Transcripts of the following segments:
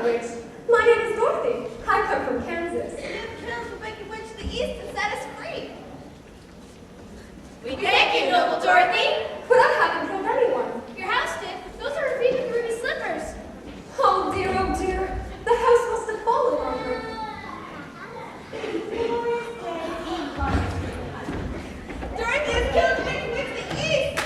Young Witch. My name is Dorothy. I come from Kansas. You killed the wicked witch of the East and set us free. We thank you, noble Dorothy. But I haven't killed anyone. Your house did. Those are her feet with ruby slippers. Oh dear. The house must have fallen on her. Dorothy has killed the wicked witch of the East.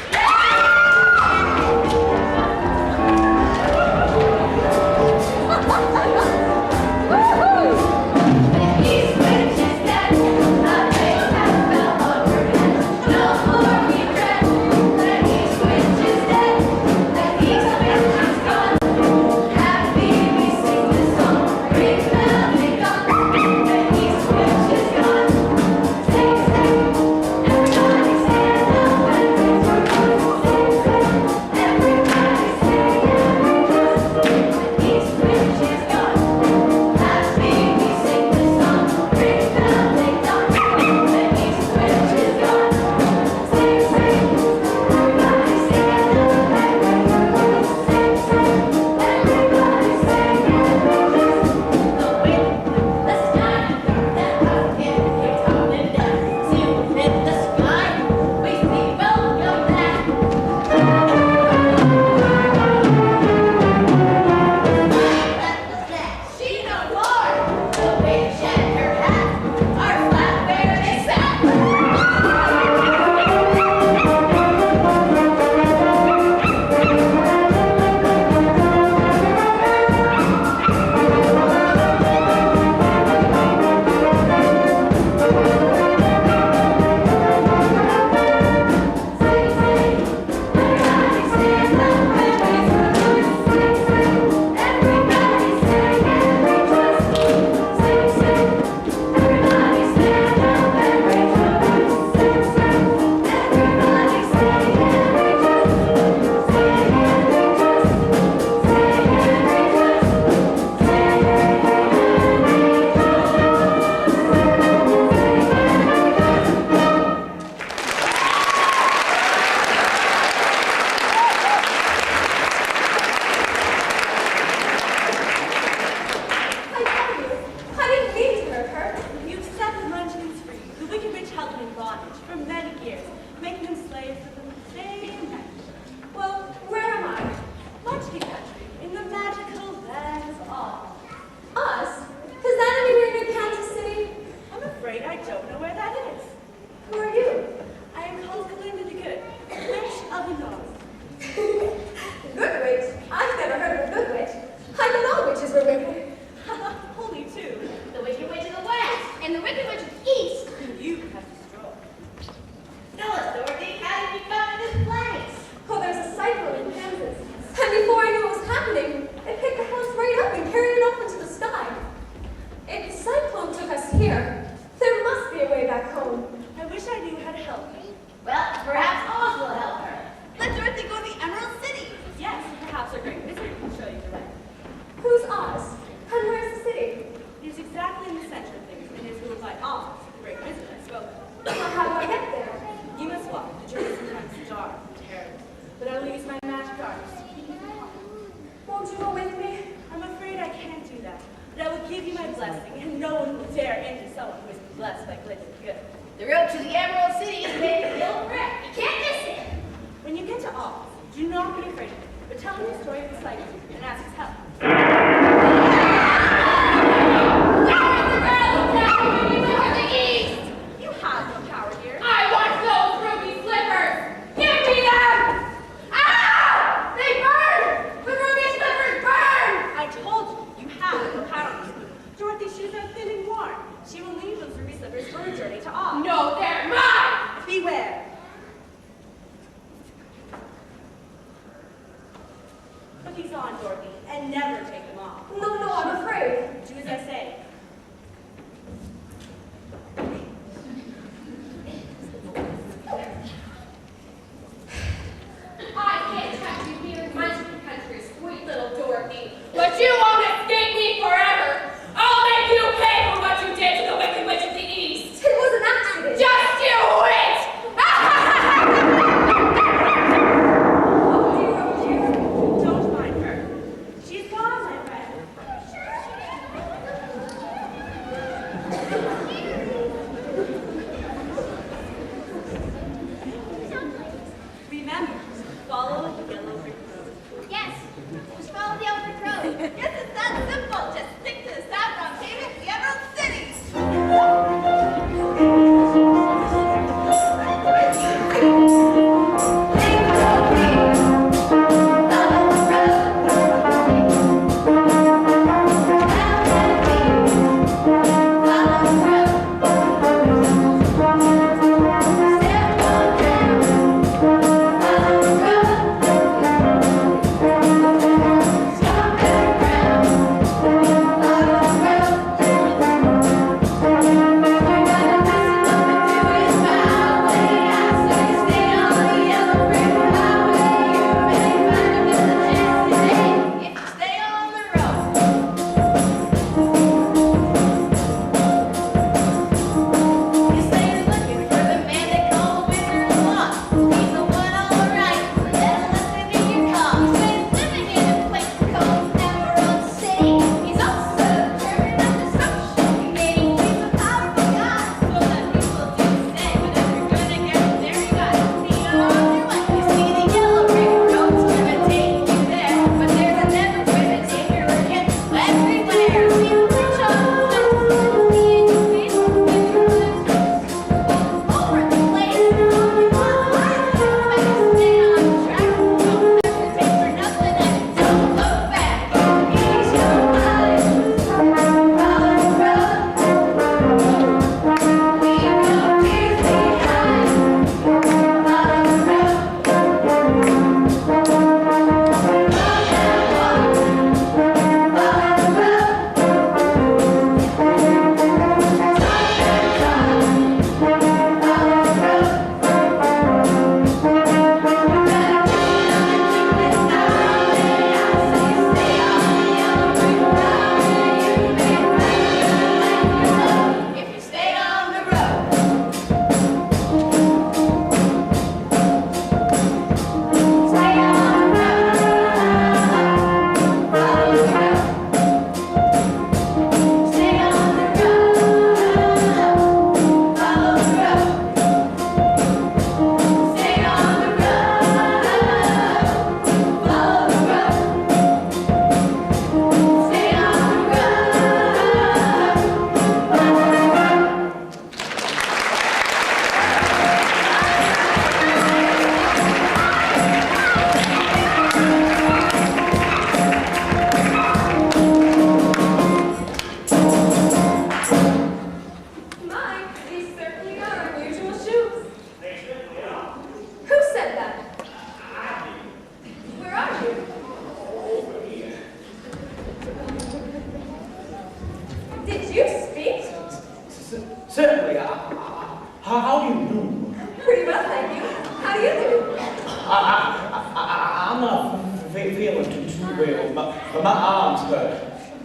feeling too well. My arms hurt.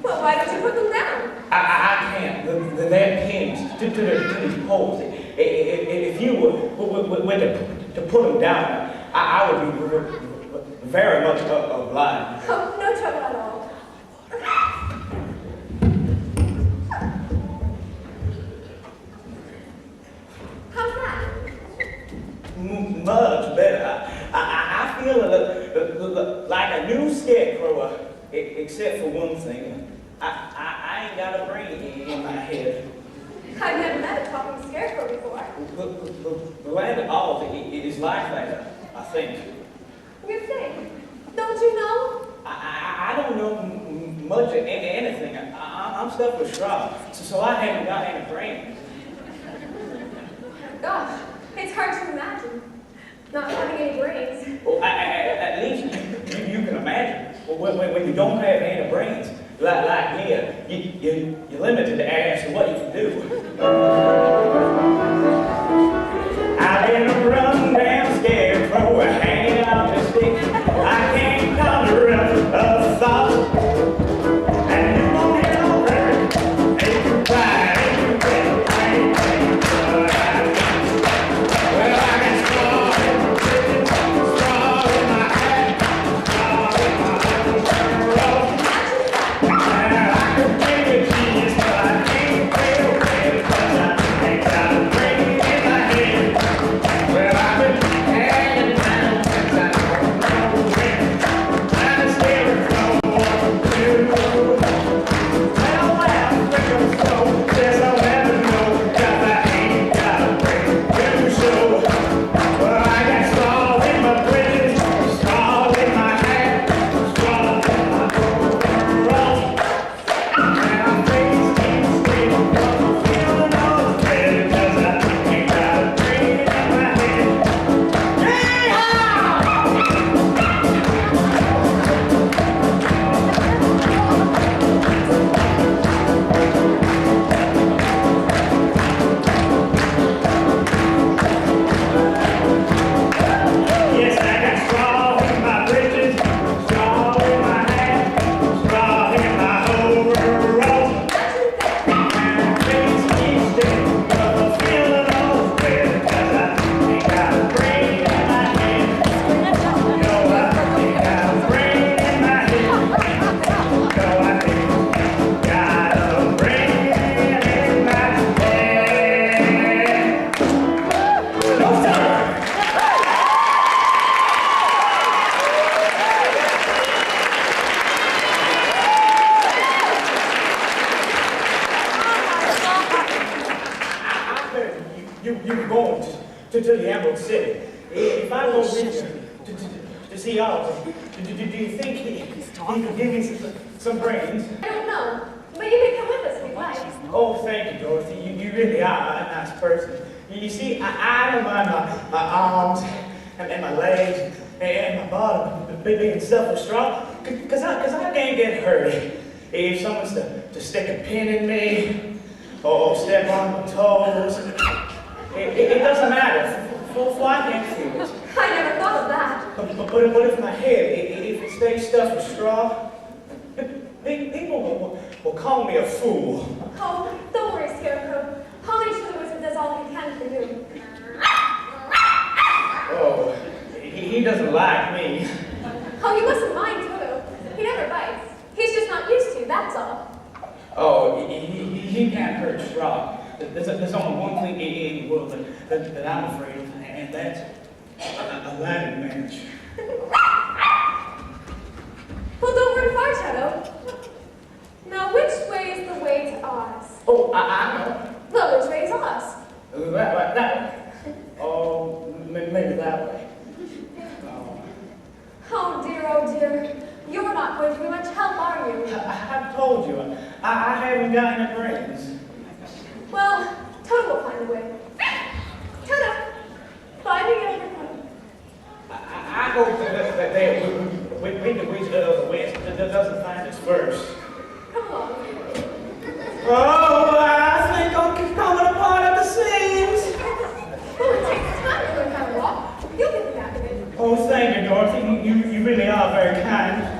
Well, why don't you put them down? I can't. They're pinned to these poles. If you were to put them down, I would be very much obliged. Oh, no trouble at all. How's that? Much better. I feel like a new scarecrow, except for one thing. I ain't got a brain in my head. I've never met a talking scarecrow before. The land of Oz is like that, I think. You think? Don't you know? I don't know much of anything. I'm stuck with straw, so I haven't got any brain. Gosh, it's hard to imagine. Not having any brains. Well, at least you can imagine. When you don't have any brains, like me, you're limited as to what you can do. I've been a run-down scarecrow hanging out the stick. I can't conjure up a thought. And you won't hear no hurt. If you cry, if you get pain. Well, I got straw in my prison, straw in my hat, straw in my robe. And I could bring you cheese, but I can't feel it, 'cause I ain't got a brain in my head. Well, I've been hanging around since I don't know when. I'm a scarecrow too. Well, quicker so, yes, I'll never know, 'cause I ain't got a brain to show. Well, I got straw in my bridges, straw in my hat, straw in my overalls. And I'm facing straight, but I'm feeling all red, 'cause I ain't got a brain in my head. Yes, I got straw in my britches, straw in my hat, straw in my overalls. And I'm facing straight, but I'm feeling all red, 'cause I ain't got a brain in my head. No, I ain't got a brain in my head. No, I ain't got a brain in my head. No, sir. You were going to the Emerald City. If I go with you to see Oz, do you think he could give me some brains? I don't know, but you can come with us if you'd like. Oh, thank you, Dorothy. You really are a nice person. You see, I don't mind my arms and my legs and my bottom being stuffed with straw, because I can't get hurt. If someone's to stick a pin in me or step on my toes, it doesn't matter, for I can't feel it. I never thought of that. But if my head, if it stays stuffed with straw, people will call me a fool. Oh, don't worry, Scarecrow. Holly Wizard does all he can for you. Oh, he doesn't like me. Oh, you mustn't mind, Toto. He never bites. He's just not used to, that's all. Oh, he can't hurt straw. There's only one thing in the world that I'm afraid of, and that's a Latin match. Well, don't run far, Toto. Now, which way is the way to Oz? Oh, I know. Well, which way is Oz? That way. Oh, maybe that way. Oh, dear. You're not going to be much help, are you? I told you, I haven't got any brains. Well, Toto will find a way. Toto, find me over home. I hope that they Wicked Wizard of the West doesn't find us first. Come along. Oh, I think I'm coming apart at the seams. Well, it takes time to learn how to walk. You'll get the back of it. Oh, thank you, Dorothy. You really are very very kind.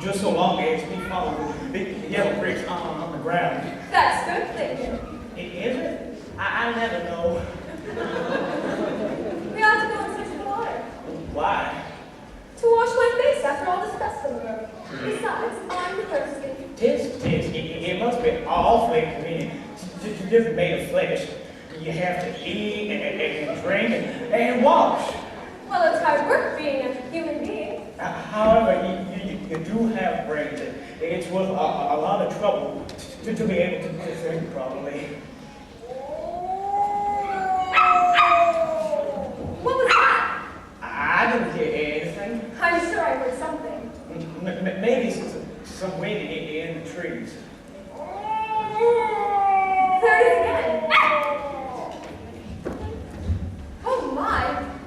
Just so long as we follow the big yellow bricks on the ground. That's good thinking. Is it? I never know. We ought to go and switch the water. Why? To wash my face after all this dust on the road. Besides, I'm thirsty. Tis. It must be awfully convenient. Just made of flesh. You have to eat and drink and wash. Well, it's hard work being a human being. However, you do have brains. It's worth a lot of trouble to be able to think properly. What was that? I didn't hear anything. I'm sure I heard something. Maybe some wind in the trees. There it is again. Oh my!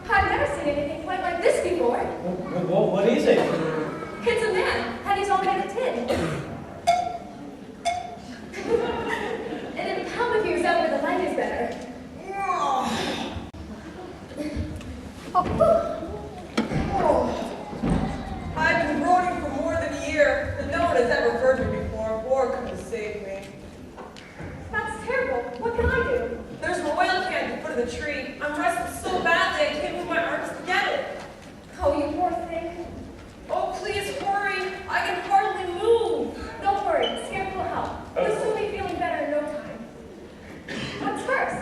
I've never seen anything quite like this before. What is it? It's a man, and he's all made of tin. And it'd help if he was out where the light is better. I've been groaning for more than a year, and no one has ever heard me before. War could have saved me. That's terrible. What can I do? There's an oil can at the foot of the tree. I'm dressed so badly I can't move my arms to get it. Oh, you poor thing. Oh, please hurry. I can hardly move. Don't worry. Scarecrow will help. You'll soon be feeling better in no time. What's first?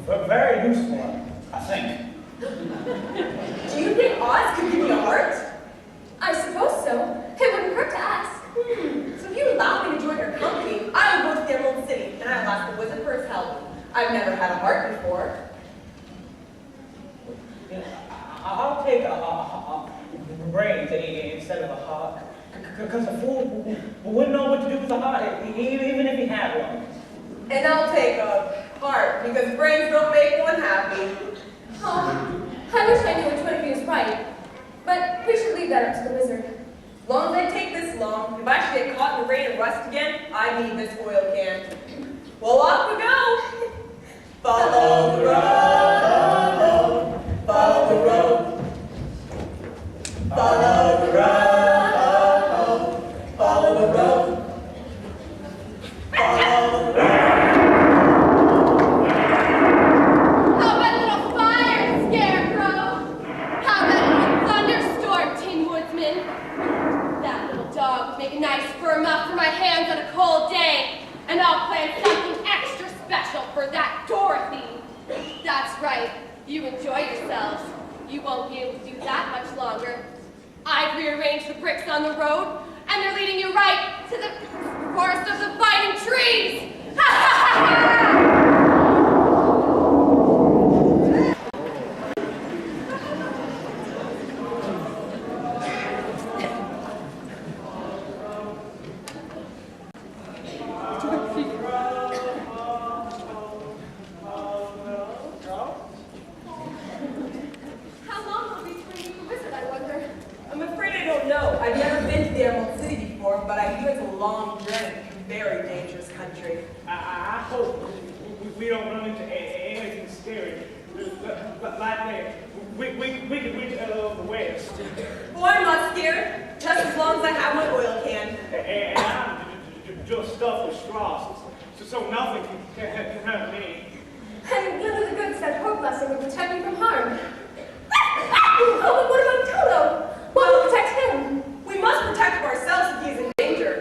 Very useful, I think. Do you think Oz could give me a heart? I suppose so. It wouldn't hurt to ask. So if you allow me to join your company, I will go to the Emerald City and I'll ask the wizard for his help. I've never had a heart before. Yeah, I'll take a brains instead of a heart. Because a fool wouldn't know what to do with a heart, even if he had one. And I'll take a heart because brains don't make one happy. Oh, I wish I knew which one of you is right. But we should leave that up to the wizard. As long as I take this long, if I should get caught in the rain and rust again, I need this oil can. Well, off we go. Follow the road, follow the road, follow the road, follow the road, follow the road. How about a little fire, Scarecrow? How about a little thunderstorm, Tin Woodsman? That little dog would make a nice fur muff for my hands on a cold day, and I'll plan something extra special for that Dorothy. That's right, you enjoy yourselves. You won't be able to do that much longer. I've rearranged the bricks on the road, and they're leading you right to the forest of the fighting trees. Ha ha ha ha! How long will these bring you a wizard, I wonder? I'm afraid I don't know. I've never been to the Emerald City before, but I hear it's a long journey through a very dangerous country. I hope we don't run into anything scary like that. We could reach the west. Oh, I'm not scared, just as long as I have my oil can. And I'm just stuffed with straws, so nothing can hurt me. And none of the good said her blessing would protect me from harm. Oh, but what about Toto? What will protect him? We must protect ourselves if he's in danger.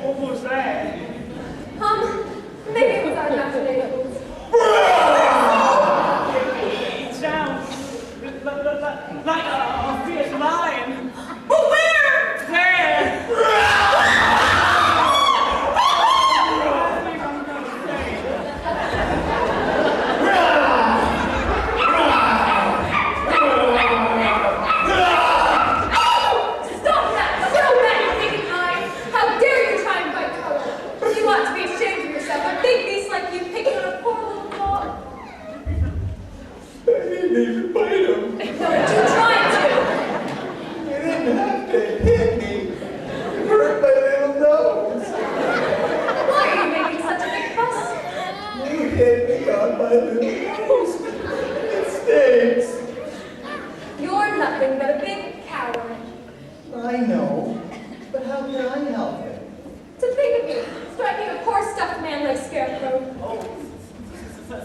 What was that? Maybe it was our imaginations. It sounds like a fierce lion. But where? There! Stop that! So mad, thinking I! How dare you try and bite Toto? You ought to be ashamed of yourself. A big beast like you picking on a poor little dog. I didn't even bite him. Don't you try to! You didn't have to hit me. You hurt my little nose. Why are you making such a big fuss? You hit me on my little nose. It stings. You're nothing but a big coward. I know, but how can I help it? To think of you, striking a poor stuffed man like Scarecrow. Oh,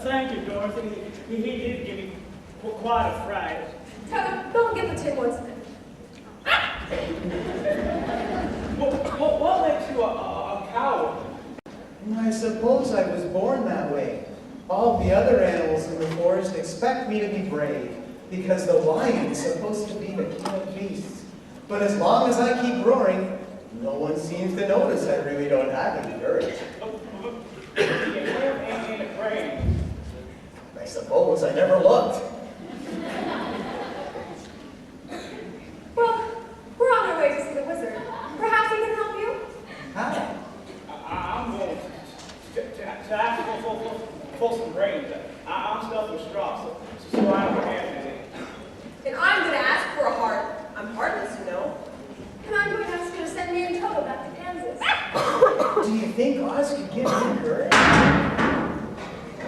thank you, Dorothy. He did give me quite a fright. Toto, go and get the Tin Woodsman. What makes you a coward? I suppose I was born that way. All the other animals in the forest expect me to be brave, because the lion is supposed to be the king of beasts. But as long as I keep roaring, no one seems to notice I really don't have any courage. Ain't afraid. I suppose I never looked. Well, we're on our way to see the wizard. Perhaps he can help you? How? I'm going to ask for some brains. I'm stuffed with straw, so I don't have anything. And I'm going to ask for a heart. I'm heartless, you know. And I'm going to ask you to send me and Toto back to Kansas. Do you think Oz could give me courage?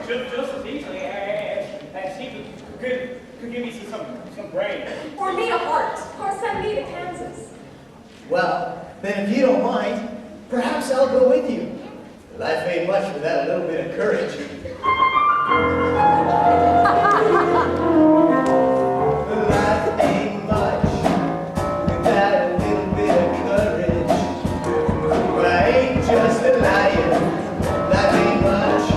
Just as easily as he could give me some brains. Or me a heart. Or send me to Kansas. Well, then if you don't mind, perhaps I'll go with you. Life ain't much without a little bit of courage. Life ain't much without a little bit of courage. I ain't just a lion. Life ain't much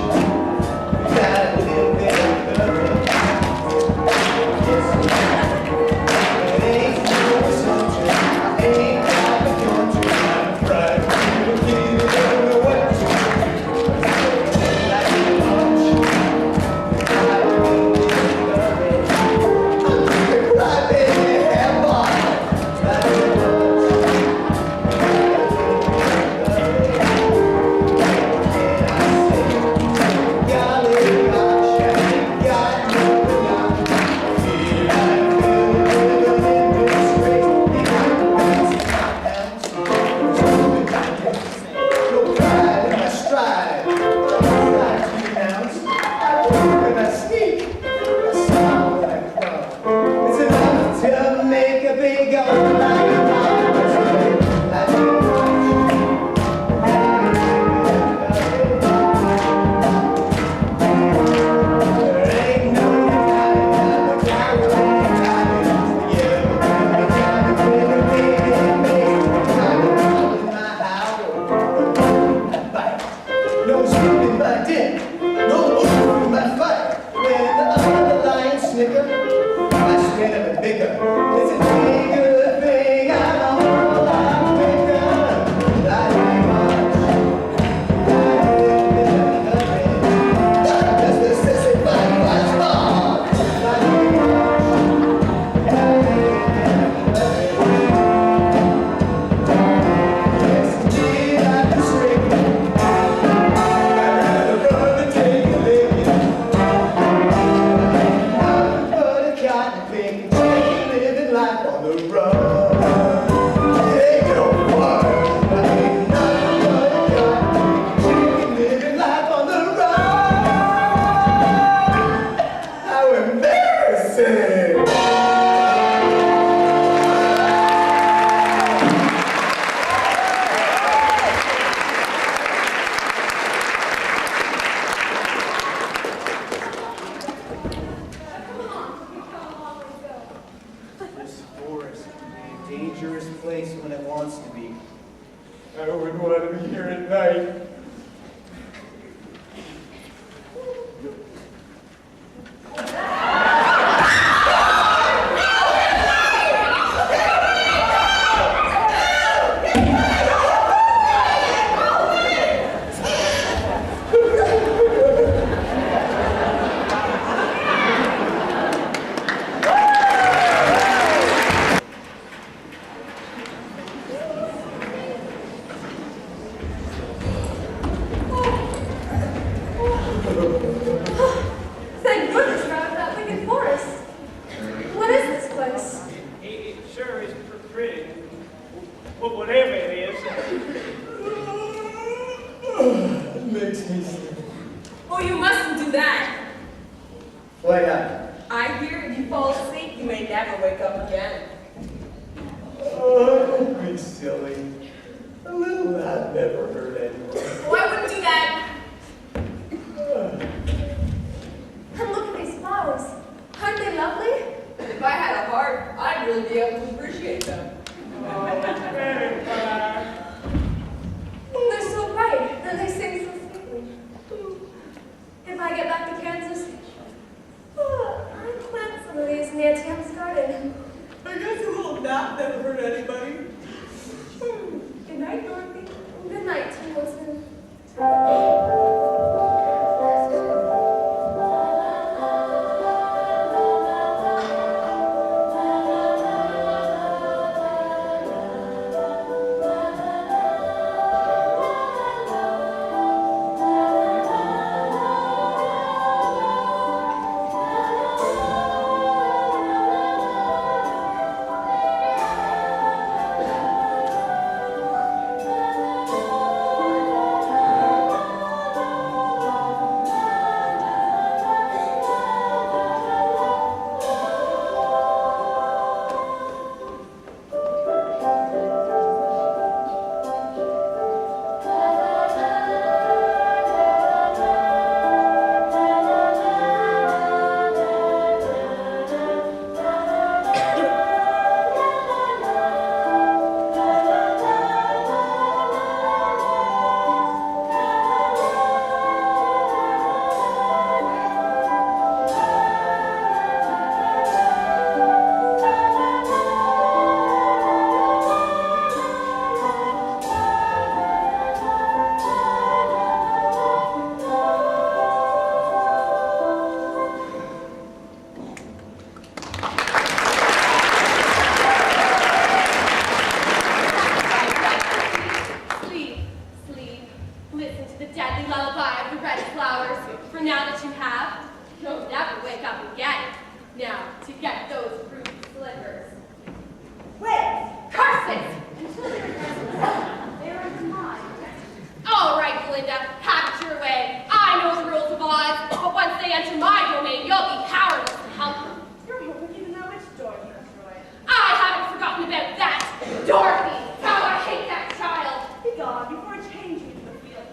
Dorothy! How I hate that child! Be gone before I change you to the field.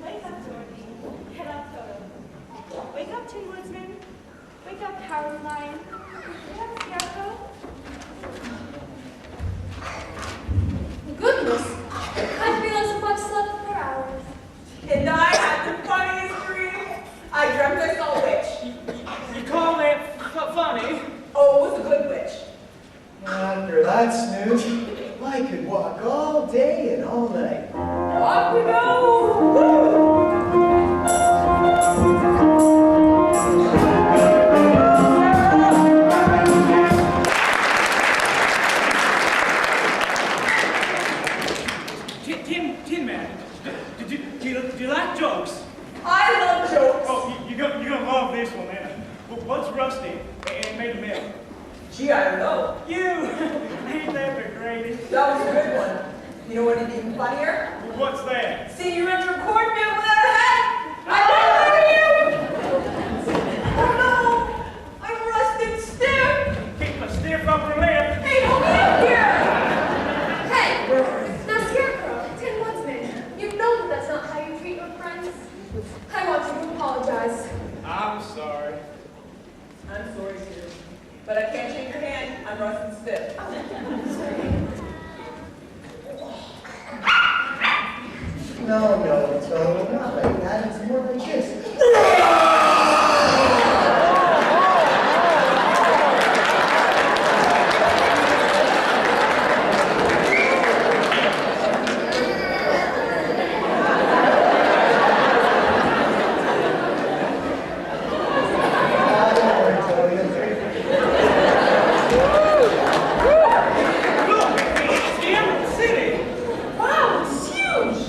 Wake up, Dorothy. Head up, Toto. Wake up, Tin Woodsman. Wake up, Coward Lion. Wake up, Scarecrow. Goodness! I feel as if I've slept for hours. And I had the funniest dream. I dreamt I saw a witch. You call that funny? Oh, it was a good witch. After that snooze, I could walk all day and all night. Off we go! Tin Man, do you like jokes? I love jokes. Oh, you're gonna love this one, man. What's rusty and made of milk? Gee, I don't know. You! Ain't that the greatest? That was a good one. You know what is even funnier? What's that? See you enter a cornfield without a hat. I remember you! Oh no! I'm rusted stiff! Keep a stiff upper lip. Hey, hold me up here! Hey! Now, Scarecrow, Tin Woodsman, you know that that's not how you treat your friends. I want you to apologize. I'm sorry. I'm sorry, dear. But I can't shake your hand. I'm rusted stiff. No, Toto, not like that. It's more like this. Look, it's the Emerald City. Wow, it's huge!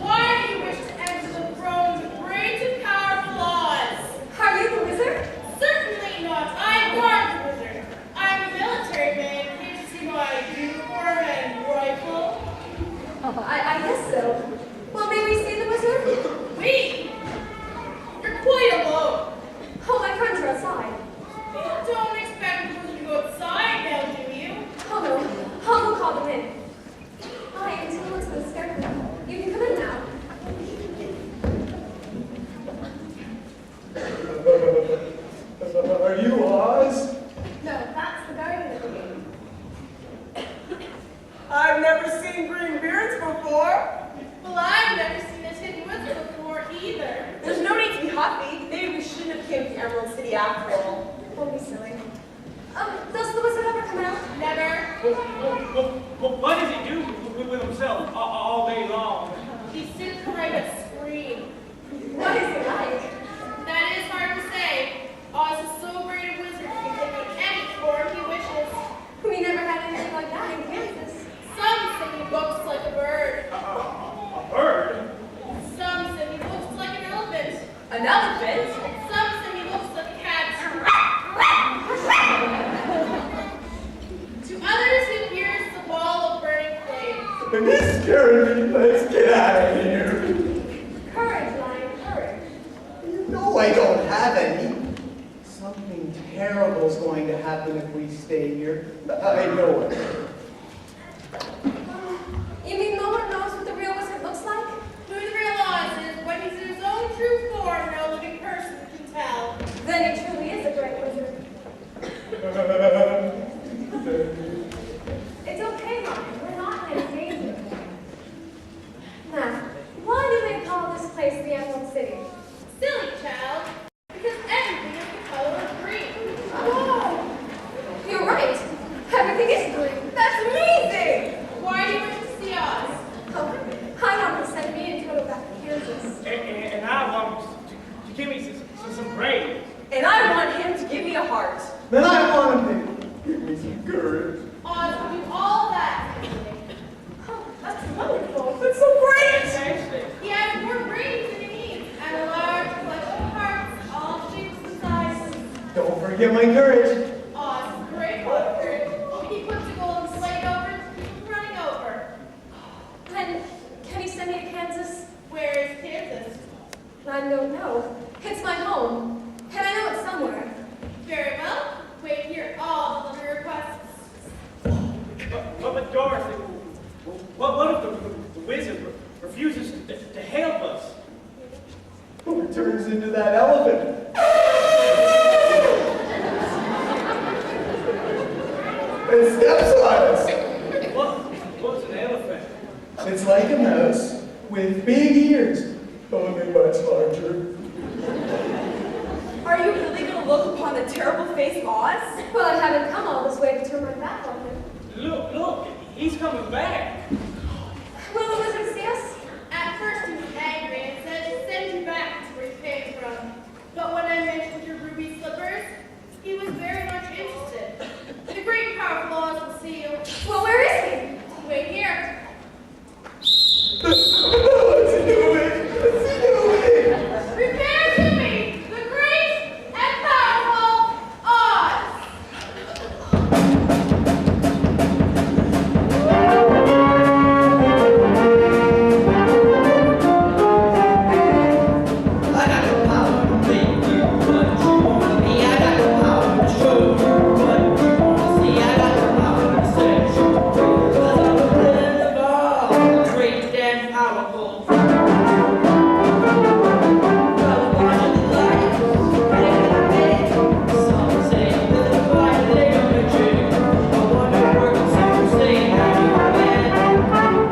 Why do you wish to enter the throne with great and powerful laws? Are you the wizard? Certainly not. I guard the wizard. I'm a military man. Can't you see my uniform and rifle? I guess so. Well, may we see the wizard? We? You're quite alone. Oh, my friends are outside. You don't expect the wizard to go outside now, do you? Oh no, I'll go call them in. Hi, I'm Tin Woodsman, the Scarecrow. You can come in now. Are you Oz? No, that's the guardian of the game. I've never seen green beards before. Well, I've never seen this hidden wizard before either. There's no need to be huffy. Maybe we shouldn't have came to Emerald City after all. Don't be silly. Does the wizard ever come out? Never. What does he do with himself all day long? He sits behind a screen. What is he like? That is hard to say. Oz is so great a wizard, he can take on any form he wishes. We never had anything like that in Kansas. Some say he looks like a bird. A bird? Some say he looks like an elephant. An elephant? Some say he looks like a cat. To others, he appears as a ball of burning flame. He's scaring me. Let's get out of here. Courage, Lion, courage. You know I don't have any. Something terrible's going to happen if we stay here. I know it. You mean no one knows what the real wizard looks like? Who the real Oz is, when he's in his own true form, no living person can tell. Then he truly is a great wizard. It's okay, Lion. We're not in any danger. Now, why do they call this place the Emerald City? Silly child, because everything is the color of green. Oh, you're right. Everything is green. That's amazing! Why do you wish to see Oz? Oh, I want to send me and Toto back to Kansas. And I want to give me some brains. And I want him to give me a heart. Then I want him to give me some courage. Oz will do all that. Oh, that's wonderful. That's so great! Fantastic. He has more brains than he needs, and a large collection of hearts, all shapes and sizes. Don't forget my courage. Oz is a great wizard. He puts a golden slate over it to keep him running over. And can he send me to Kansas? Where is Kansas? I don't know. It's my home, and I know it's somewhere. Very well. Wait here all delivery requests. But Dorothy, what if the wizard refuses to help us? Who turns into that elephant? It steps on us. What's an elephant? It's like a mouse with big ears, only much larger. Are you really going to look upon the terrible face of Oz? Well, I haven't come all this way to turn my back on him. Look, he's coming back. Will the wizard see us? At first he was angry and said to send you back to where you came from. But when I mentioned your ruby slippers, he was very much interested. The great powerful Oz will see you. Well, where is he? Wait here. What's he doing? What's he doing? Prepare to meet the great and powerful Oz. I got the power to make you what you wanna be. I got the power to show you what you wanna see. I got the power to set you free. 'Cause I'm the Wizard of Oz, great and powerful. Well, watching the lights, ready for the bed. Some say with a fire they don't magic. I wonder where the some say how you man.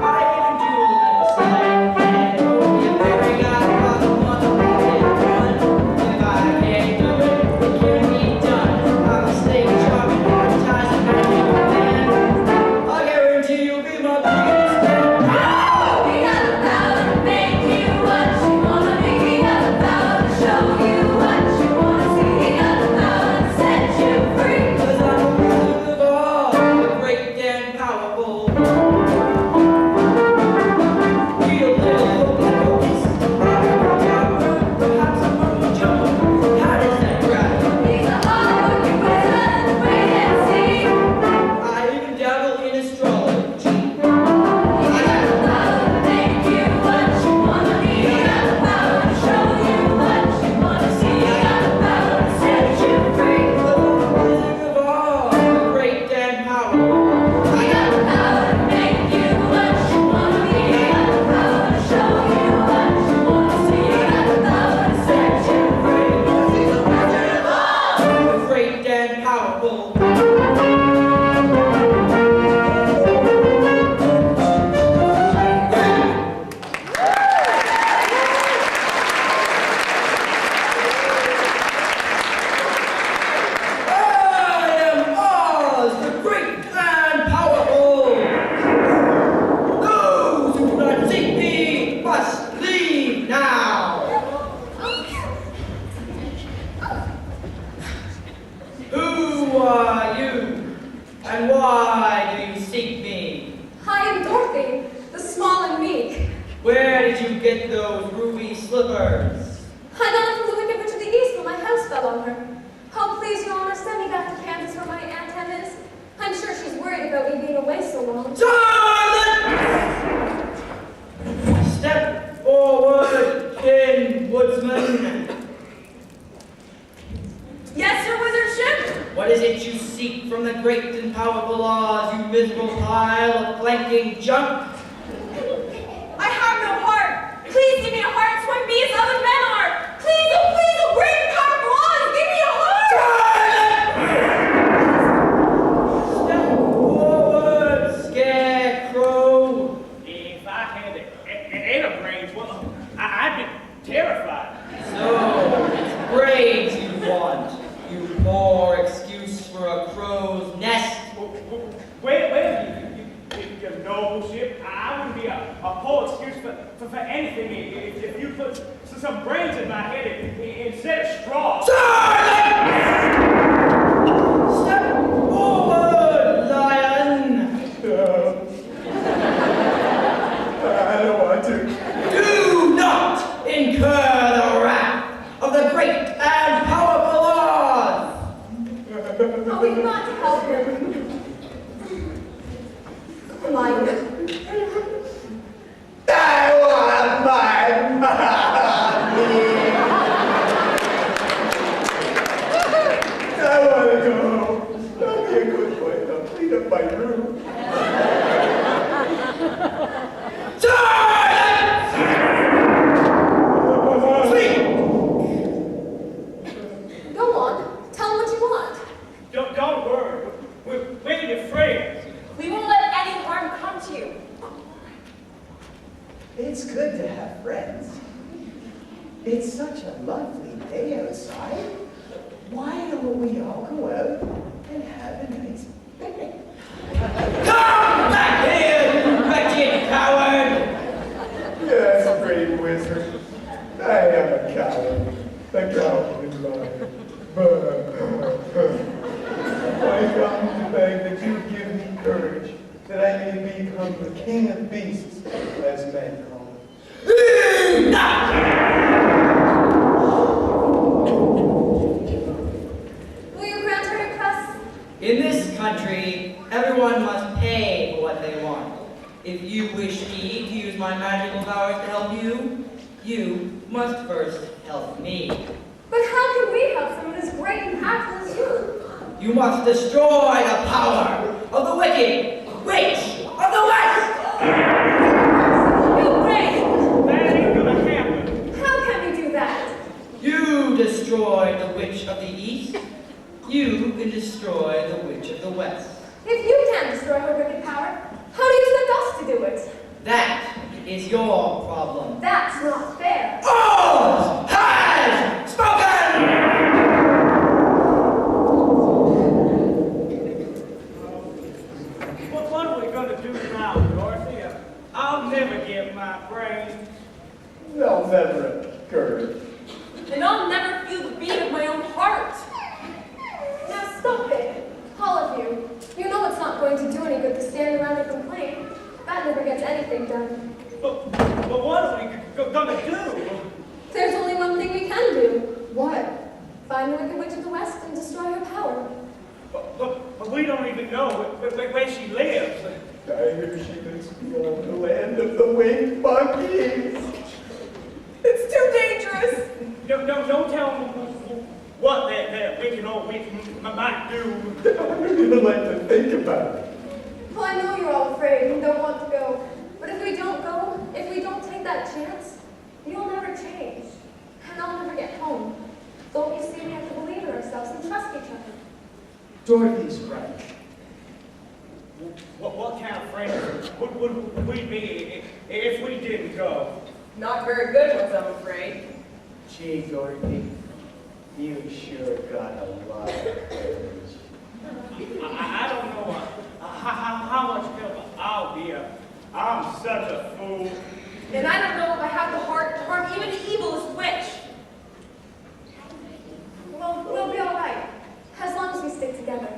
I even do a little sleight and only a fairy godfather wanna make it run. If I can't do it, it can't be done. I'm a stage charming, hypnotizing magic man. I guarantee you'll be my biggest fan. We got the power to make you what you wanna be. We got the power to show you what you wanna see. We got the power to set you free. 'Cause I'm the Wizard of Oz, the great and powerful. Real little hocus pocus, abracadabra, perhaps a purple jumper. How does that rap? He's a hard-working wizard, wait and see. I even dabble in astrology. We got the power to make you what you wanna be. We got the power to show you what you wanna see. We got the power to set you free. The Wizard of Oz, the great and powerful. We got the power to make you what you wanna be. We got the power to show you what you wanna see. We got the power to set you free. He's the Wizard of Oz. The great and powerful. I am Oz, the great and powerful. Those who do not seek me must leave now. Who are you, and why do you seek me? I am Dorothy, the small and meek. Where did you get those ruby slippers? I got it from the wicked witch of the east when my house fell on her. Oh, please, Your Honor, send me back to Kansas where my Aunt Em is. I'm sure she's worried about me being away so long. Silence! Step forward, Tin Woodsman. Yes, your wizardship? What is it you seek from the great and powerful Oz, you miserable pile of flanking junk? I have no heart. Please give me a heart so I be as other men are. Please, oh please, oh great and powerful Oz, give me a heart! Step forward, Scarecrow. If I had a brains, well, I'd be terrified. So, it's brains you want. You poor excuse for a crow's nest. Wait you nobleship. I wouldn't be a poor excuse for anything if you put some brains in my head instead of straw. Silence! Step forward, lion. I don't want to. Do not incur the wrath of the great and powerful Oz. Oh, we've got to help him. I want my mommy. It's such a lovely day outside. Why don't we all go out and have a nice picnic? Come back here, you wretched coward! Yes, great wizard. I am a coward. A cowardly liar. I come to beg that you give me courage, that I may become the king of beasts, as men call me. Will you grant her request? In this country, everyone must pay for what they want. If you wish me to use my magical powers to help you, you must first help me. But how can we help someone as great and powerful as you? You must destroy the power of the wicked witch of the West! You brave! That ain't gonna happen. How can we do that? You destroyed the witch of the East. You can destroy the witch of the West. If you can't destroy her wicked power, how do you expect us to do it? That is your problem. That's not fair. All has spoken! What are we gonna do now, Dorothy? I'll never get my brain. They'll never courage. And I'll never feel the beat of my own heart. Now stop it, all of you. You know it's not going to do any good to stand around and complain. That never gets anything done. But what are we gonna do? There's only one thing we can do. What? Find the wicked witch of the West and destroy her power. But we don't even know where she lives. I hear she lives beyond the land of the winged monkeys. It's too dangerous. Don't tell them what that wicked old witch might do. I don't even like to think about it. Well, I know you're all afraid and don't want to go. But if we don't go, if we don't take that chance, you'll never change. And I'll never get home. Don't you see we have to believe in ourselves and trust each other? Dorothy's right. What kind of friends would we be if we didn't go? Not very good ones, I'm afraid. Gee, Dorothy, you sure got a lot of courage. I don't know how much help I'll be. I'm such a fool. And I don't know if I have the heart to harm even the evilest witch. Well, we'll be all right, as long as we stick together.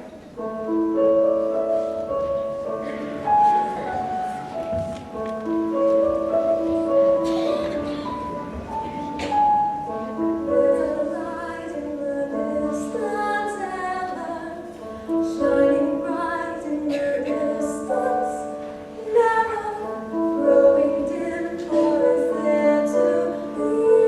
There's a light in the distance ever, shining bright in the distance, never growing dim, or is there to be?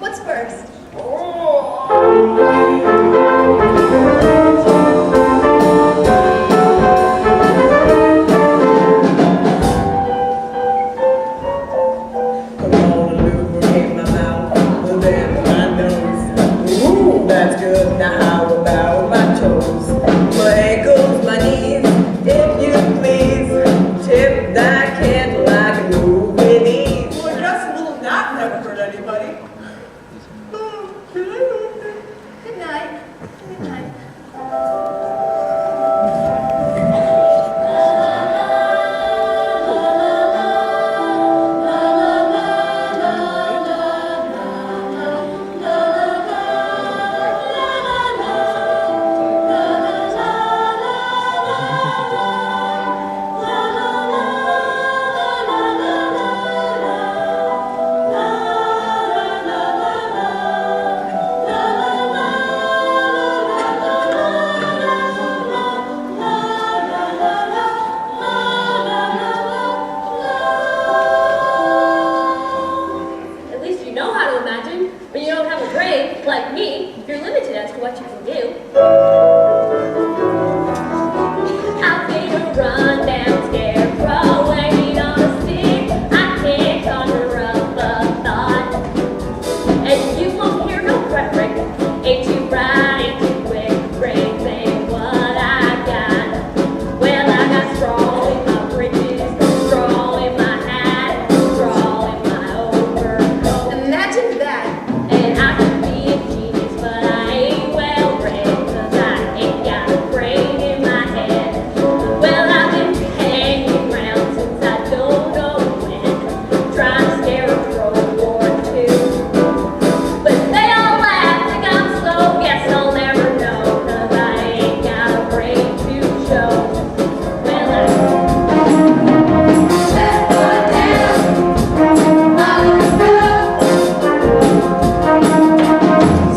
What's first? Come on and lubricate my mouth, and then my nose. Ooh, that's good. Now how about my toes? My ankles, my knees, if you please. Tip that candle like a moving ease. Well, I guess a little nap never hurt anybody. Good night. Good night. At least you know how to imagine. When you don't have a brain, like me, you're limited as to what you can do. I'll take a run down Scarecrow, waiting on a stick. I can't conjure up a thought. And you won't hear no rhetoric. Ain't too bright, ain't too quick. Brains ain't what I got. Well, I got straw in my britches, straw in my hat, straw in my overcoat. Imagine that. And I could be a genius, but I ain't well read, 'cause I ain't got a brain in my head. Well, I've been hanging around since I don't know when, trying to scare a World War II. But they all laugh, think I'm slow, guess I'll never know, 'cause I ain't got a brain to show. Well, Step on down, follow the road.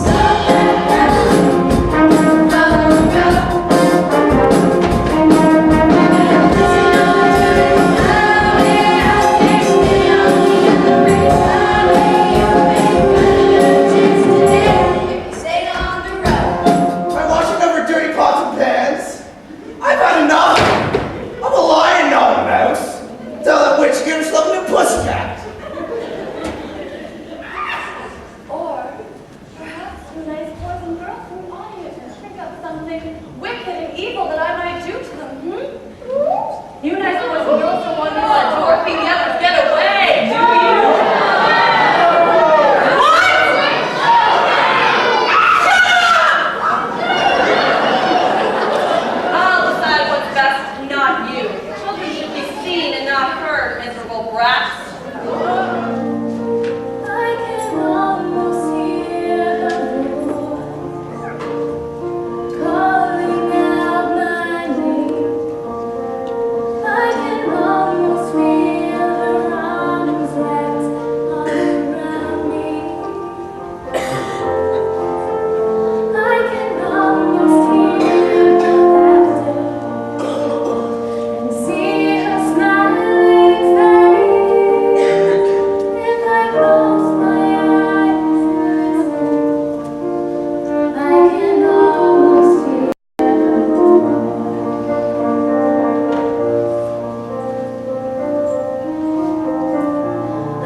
Stop and follow the road. Stay on the road. I'm washing over dirty pots and pans. I've had enough. I'm a lion, not a mouse. Tell that witch to get herself a new pussycat. Or perhaps the nice boys and girls from the audience can think up something wicked and evil that I might do to them, You nice boys and girls don't want to let Dorothy and the others get away, do you? I'll decide what's best, not you. Children should be seen and not heard, miserable brats. I can almost hear the voice calling out my name. I can almost feel her arms wrapped all around me. I can almost hear her laughter and see her smiling face. If I close my eyes and listen, I can almost hear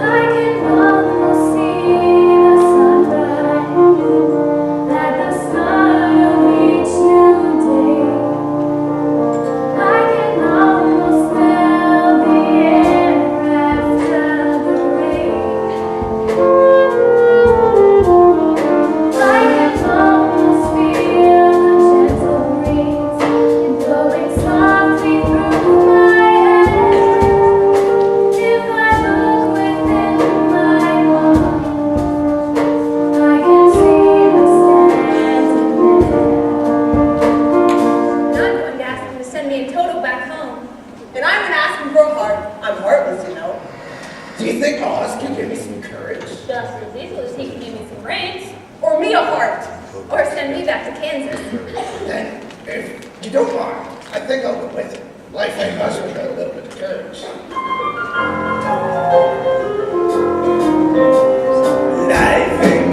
I can almost see the sunrise at the start of each new day. I can almost smell the air after the rain. I can almost feel the gentle breeze blowing softly through my hair. If I look within my lungs, I can see her standing there. I'm going to ask him to send me in total back home. And I'm gonna ask him for a heart. I'm heartless, you know. Do you think Oz can give me some courage? Just as easily as he can give me some brains. Or me a heart. Or send me back to Kansas. Then, if you don't mind, I think I'll go with you. Life ain't much without a little bit of courage. Life ain't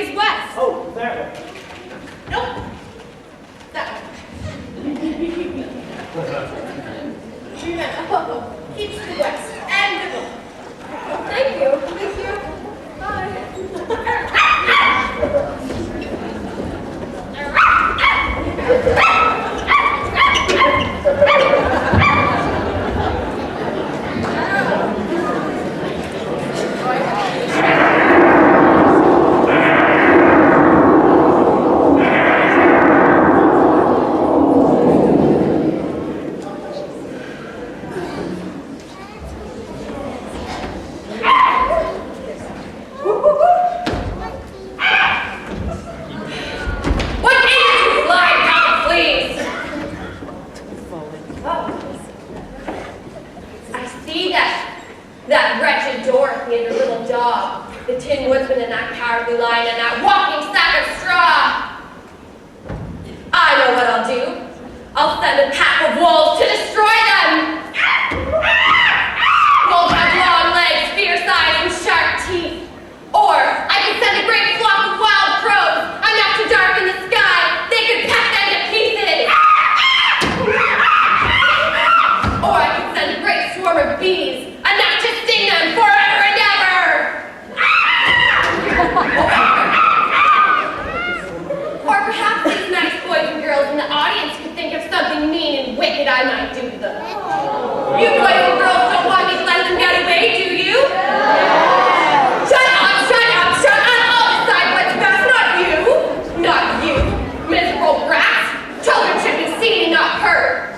is west. Oh, that way. Nope. That way. Remember, keep to the west and the north. Thank you. Thank you. Bye. What is it, you flying down, please? Oh. I see that wretched Dorothy and her little dog, the Tin Woodsman and that cowardly lion and that walking sack of straw. I know what I'll do. I'll send a pack of wolves to destroy them. Wolves have long legs, fierce eyes, and sharp teeth. Or I could send a great flock of wild crows, enough to darken the sky. They could peck them to pieces. Or I could send a great swarm of bees, enough to sting them forever and ever. Or perhaps these nice boys and girls in the audience could think of something mean and wicked I might do to them. You boys and girls don't want me to let them get away, do you? Shut up, shut up, shut up! I'll decide what's best, not you! Not you, miserable brats! Children should be seen and not heard!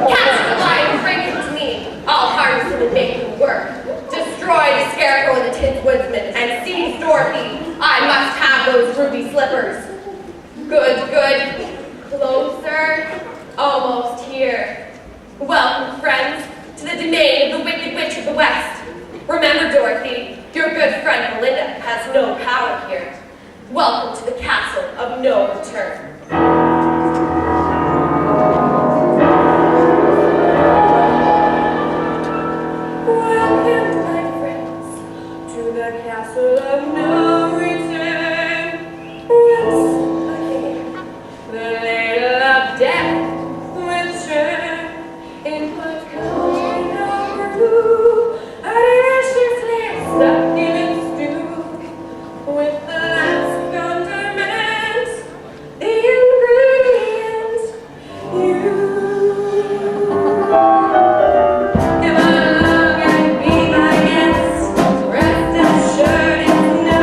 Catch the lion and bring him to me. I'll harness him and make him work. Destroy the Scarecrow and the Tin Woodsman and seize Dorothy. I must have those ruby slippers. Good, good. Closer. Almost here. Welcome, friends, to the domain of the Wicked Witch of the West. Remember, Dorothy, your good friend Melinda has no power here. Welcome to the castle of no return. Welcome, my friends, to the castle of no return. Once again, the ladle of death will churn in what comes over blue. Ashes lay stuck in its stew with the last condiments, the ingredients you. Come along and be my guest. Rest assured it's no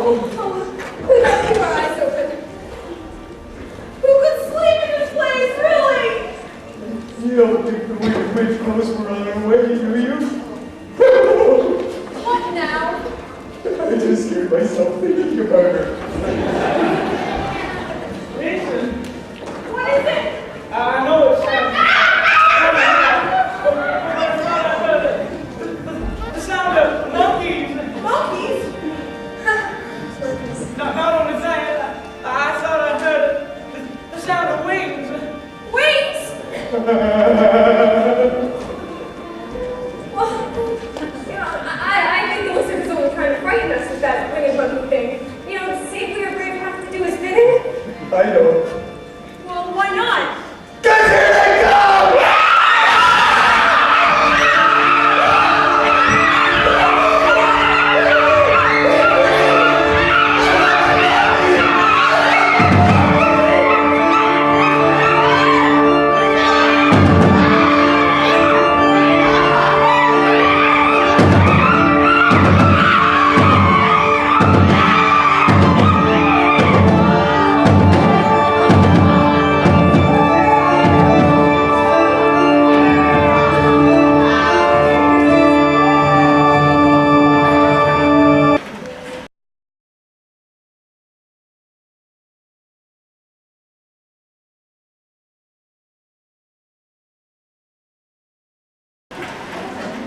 Who left your eyes open? Who could sleep in this place, really? You don't think the wicked witch knows we're on our way, do you? What now? I just scared myself thinking about her. Listen, What is it? I know it sounds. The sound of monkeys. Monkeys? Not only that, I thought I heard the sound of wings. Wings? Well, I think the wizard is only trying to frighten us with that winged monkey thing. To see if we are brave enough to do his bidding? I know. Well, why not? 'Cause here they come!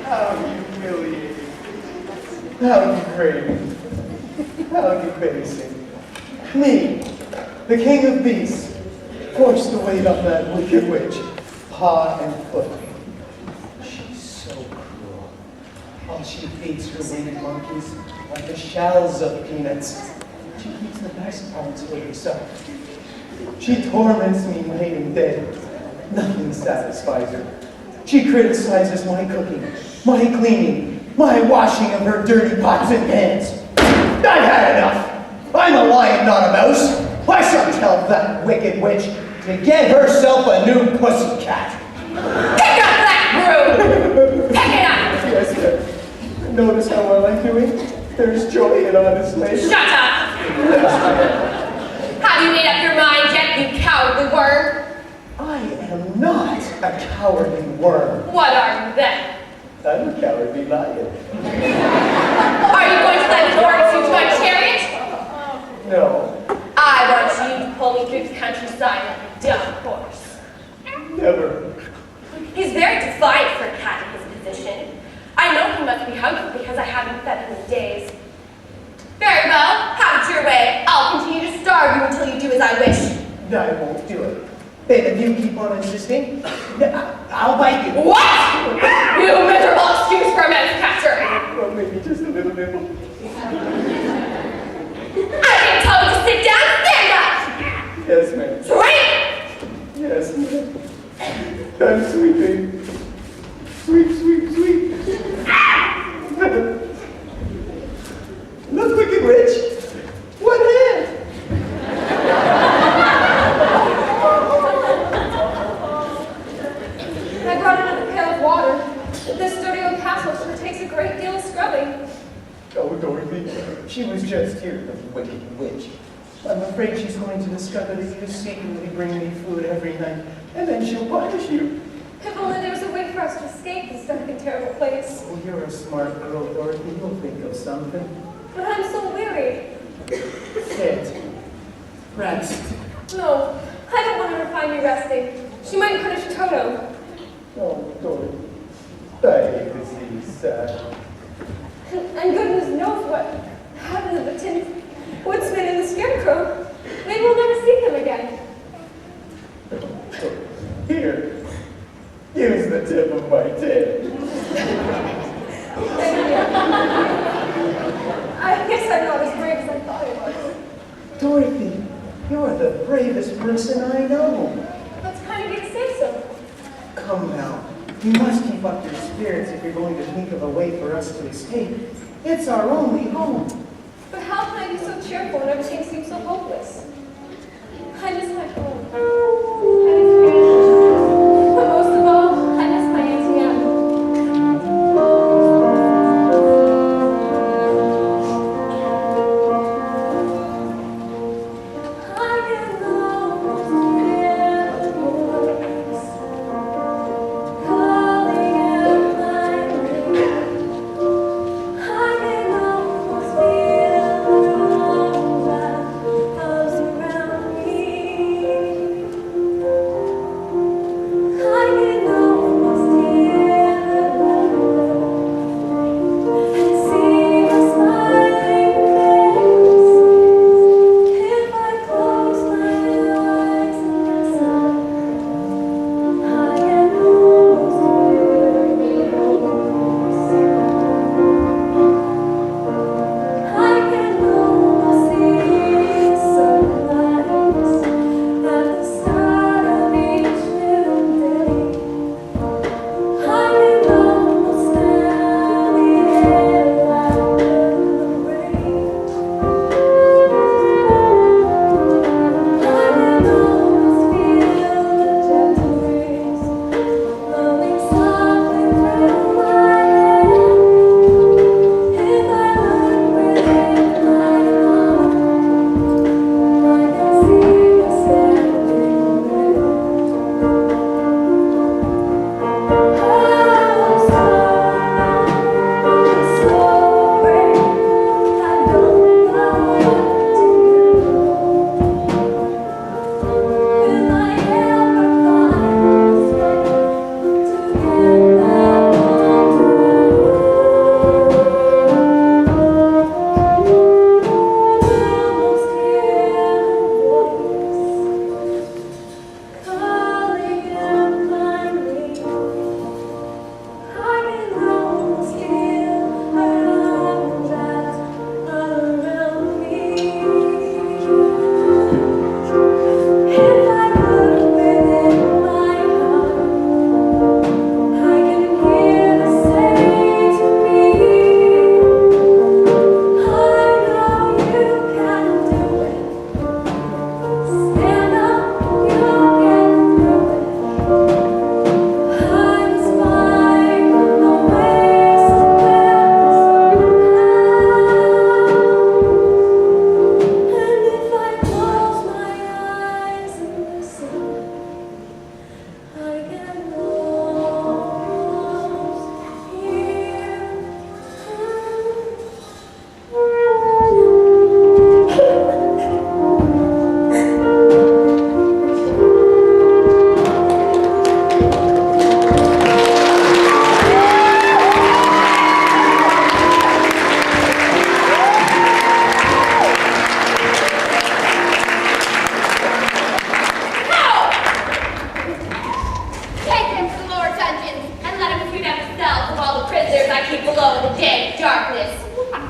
How humiliating. How degrading. How debasing. Me, the king of beasts, forced to wait on that wicked witch, paw and foot. She's so cruel. All she feeds her winged monkeys are the shells of peanuts. She keeps the best parts for herself. She torments me night and day. Nothing satisfies her. She criticizes my cooking, my cleaning, my washing of her dirty pots and pans. I've had enough. I'm a lion, not a mouse. I shall tell that wicked witch to get herself a new pussycat. Pick up that broom! Pick it up! Yes, sir. Notice how well I'm doing? There's joy in honest labor. Shut up! Have you made up your mind yet, you cowardly worm? I am not a cowardly worm. What are you then? I'm a cowardly lion. Are you going to let Lawrence into my chariot? No, I want you to pull me through the countryside like a dumb horse. never. He's very defiant for a cat in his position. I know he must be hungry because I haven't fed him in days. Very well, have it your way. I'll continue to starve you until you do as I wish. I won't do it. Then if you keep on insisting, I'll bite you. What? You miserable excuse for a mouse catcher! Well, maybe just a little nibble. I didn't tell you to sit down, stand up! Yes, ma'am. Sweep! Yes, ma'am. I'm sweeping. Sweep, sweep, sweep. Look, wicked witch. What hand? I brought another pail of water. This sturdy old castle sure takes a great deal of scrubbing. Oh, Dorothy, she was just here, the wicked witch. I'm afraid she's going to discover that you secretly bring me food every night, and then she'll punish you. If only there was a way for us to escape this dark and terrible place. Oh, you're a smart girl, Dorothy. You'll think of something. But I'm so weary. Sit. Rest. No, I don't want her to find me resting. She might punish Toto. Oh, Dorothy. I hate to see you sad. And goodness knows what happened to the Tin Woodsman and the Scarecrow. Maybe we'll never see them again. Here. Use the tip of my tail. I guess I'm not as brave as I thought I was. Dorothy, you're the bravest person I know. That's kind of you to say so. Come now. You must keep up your spirits if you're going to think of a way for us to escape. It's our only home. But how can I be so cheerful when everything seems so hopeless? I miss my home. I miss Anne. But most of all, I miss my Auntie Anne.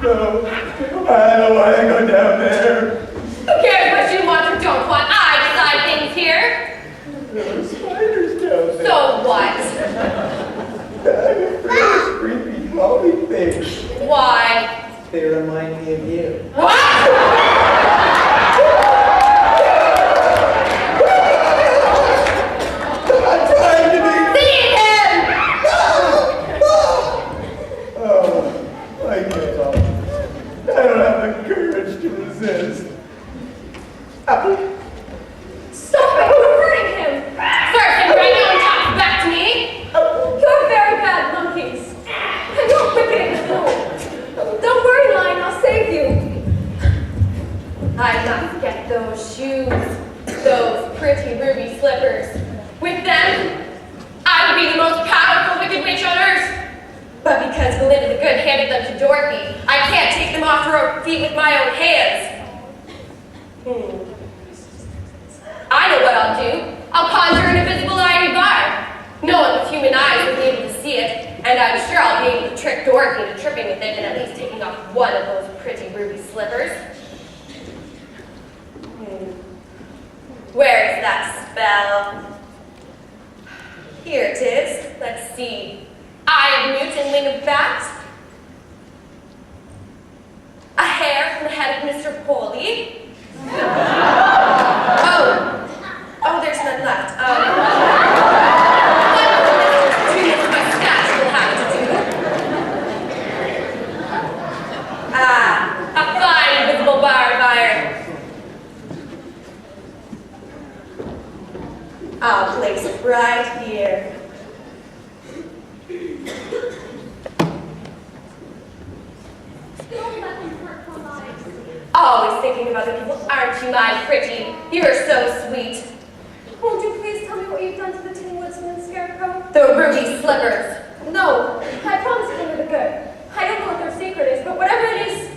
No, I don't want to go down there. Who cares what you want or don't want? I decide things here. There are spiders down there. So what? I'm afraid of creepy crawly things. Why? They remind me of you. What? I'm trying to be... See him! Oh, I give up. I don't have the courage to resist. Stop it! You're hurting him! Serve him right now and talk back to me! You're very bad monkeys. And you're wicked and cruel. Don't worry, Lion, I'll save you. I must get those shoes, those pretty ruby slippers. With them, I would be the most powerful wicked witch on earth. But because Glinda the Good handed them to Dorothy, I can't take them off her feet with my own hands. I know what I'll do. I'll conjure an invisible iron bar. No one with human eyes will be able to see it, and I'm sure I'll be able to trick Dorothy into tripping with it and at least taking off one of those pretty ruby slippers. Where is that spell? Here it is. Let's see. Eye of newt and wing of bat. A hair from the head of Mr. Polly. Oh, there's none left. What between this mustache will have to do? A fine invisible bar of iron. I'll place it right here. Don't let them hurt my lives. Always thinking of other people, aren't you, my pretty? You're so sweet. Won't you please tell me what you've done to the Tin Woodsman Scarecrow? The ruby slippers. No, I promise you they're good. I don't know what their secret is, but whatever it is,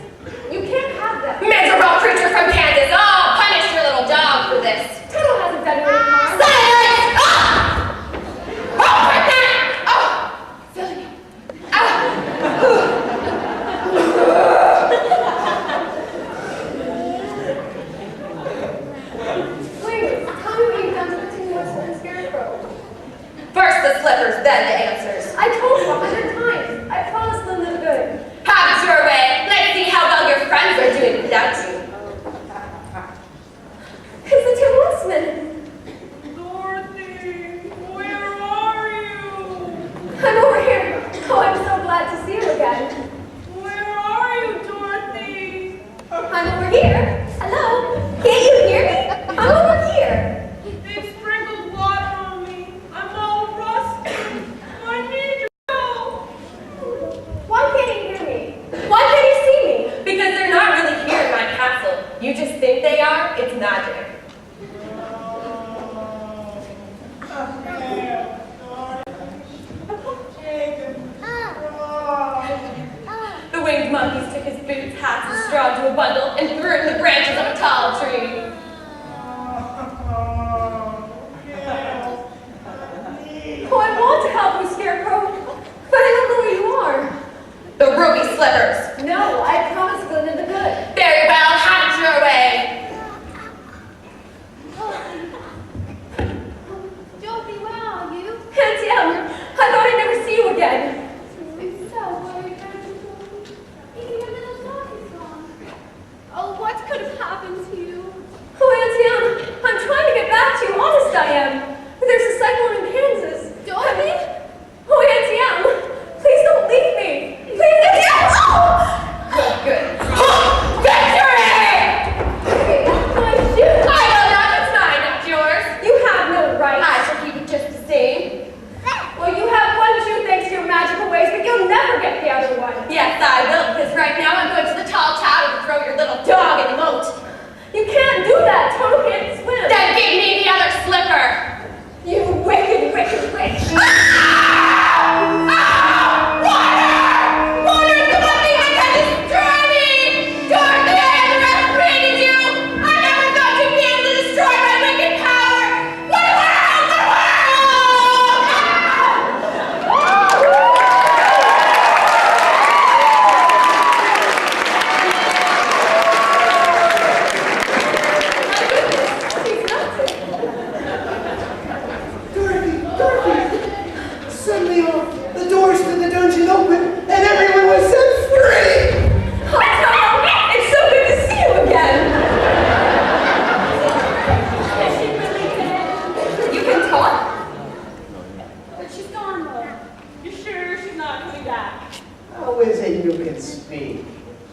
you can't have them. Miserable creature from Kansas. I'll punish your little dog for this. Tuttle hasn't done you any harm. Silence! Oh, my God! Oh, silly. Please, tell me what you've done to the Tin Woodsman Scarecrow. First the slippers, then the answers. I told you 100 times. I promised them they're good. Have it your way. Let's see how well your friends are doing without you. It's the Tin Woodsman. Dorothy, where are you? I'm over here. Oh, I'm so glad to see you again. Where are you, Dorothy? I'm over here. Hello? Can't you hear me? I'm over here. They sprinkled water on me. I'm all rusty. I need your help. Why can't you hear me? Why can't you see me? Because they're not really here in my castle. You just think they are. It's magic. The winged monkeys took his boots, hats, and straw into a bundle and threw it in the branches of a tall tree. Oh, I want to help you, Scarecrow, but I don't know where you are. The ruby slippers. No, I promised Glinda the Good. Very well, have it your way. Dorothy, where are you? Auntie Eleanor, I thought I'd never see you again. I'm so worried, Auntie. Even your little dog is gone. Oh, what could have happened to you?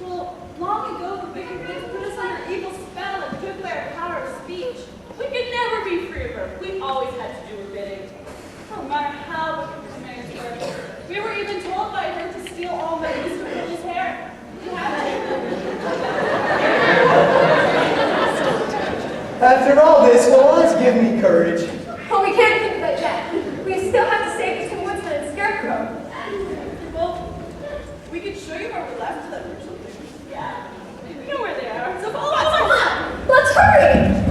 Well, long ago the wicked witch put us under evil spell and took away our power of speech. We could never be free of her. We always had to do her bidding. No matter how wicked the commands were. We were even told by her to steal all my Mr. Witch's hair. After all this, will odds give me courage? Oh, we can't think of that yet. We still have to save the Tin Woodsman and Scarecrow. Well, we could show you where we left them or something. Yeah. We know where they are. So follow us. Let's hurry!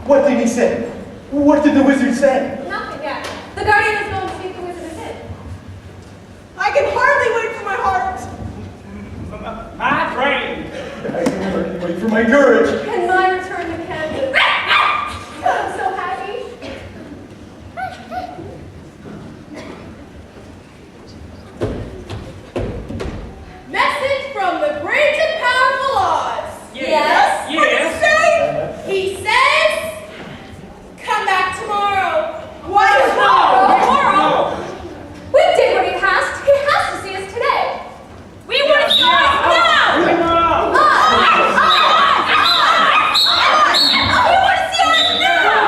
What did he say? What did the wizard say? Nothing yet. The guardian is going to speak the wizard is in. I can hardly wait for my heart. My brain. I can hardly wait for my courage. And my return to Kansas. I'm so happy. Message from the great and powerful Oz. Yes. What did Yes. he say? He says, come back tomorrow. Why tomorrow? Tomorrow? We did what he has. He has to see us today. We want to see us now. No. We want to see us now.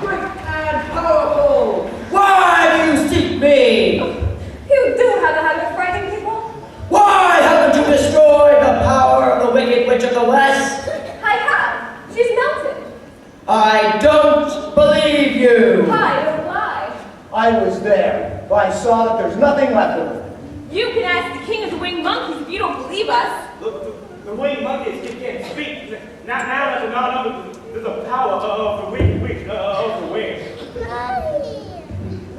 Quick and powerful! Why do you seek me? You do have a habit of frightening people. Why haven't you destroyed the power of the Wicked Witch of the West? I have. She's melted. I don't believe you. I don't lie. I was there. I saw that there's nothing left of her. You can ask the king of the winged monkeys if you don't believe us. The winged monkeys can't speak. Now that they're not under the power of the wicked witch of the west.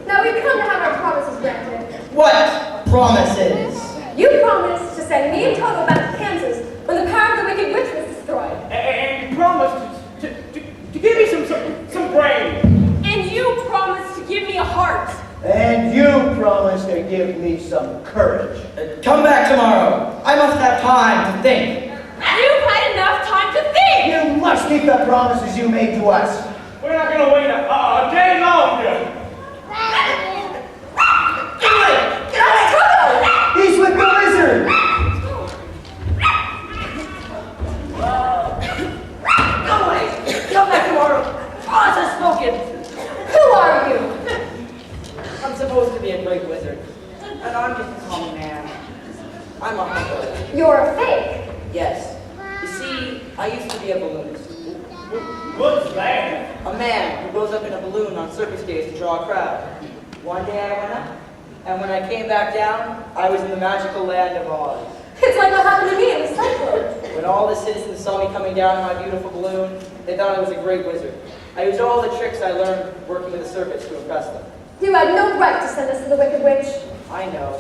Now we've come to have our promises granted. What promises? You promised to send me and Toto back to Kansas when the power of the wicked witch was destroyed. And you promised to give me some brain. And you promised to give me a heart. And you promised to give me some courage. Come back tomorrow. I must have time to think. You've had enough time to think. You must keep the promises you made to us. We're not gonna wait a day longer. That's Toto. He's with the wizard. Go away. Come back tomorrow. Oz has spoken. Who are you? I'm supposed to be a great wizard, and I'm just a common man. I'm a hunter. You're a fake. Yes. You see, I used to be a balloonist. What's that? A man who goes up in a balloon on circus days to draw a crowd. One day I went up, And when I came back down, I was in the magical land of Oz. It's like what happened to me in the cyclone. When all the citizens saw me coming down in my beautiful balloon, they thought I was a great wizard. I used all the tricks I learned working with the circuits to impress them. You had no right to send us to the Wicked Witch. I know,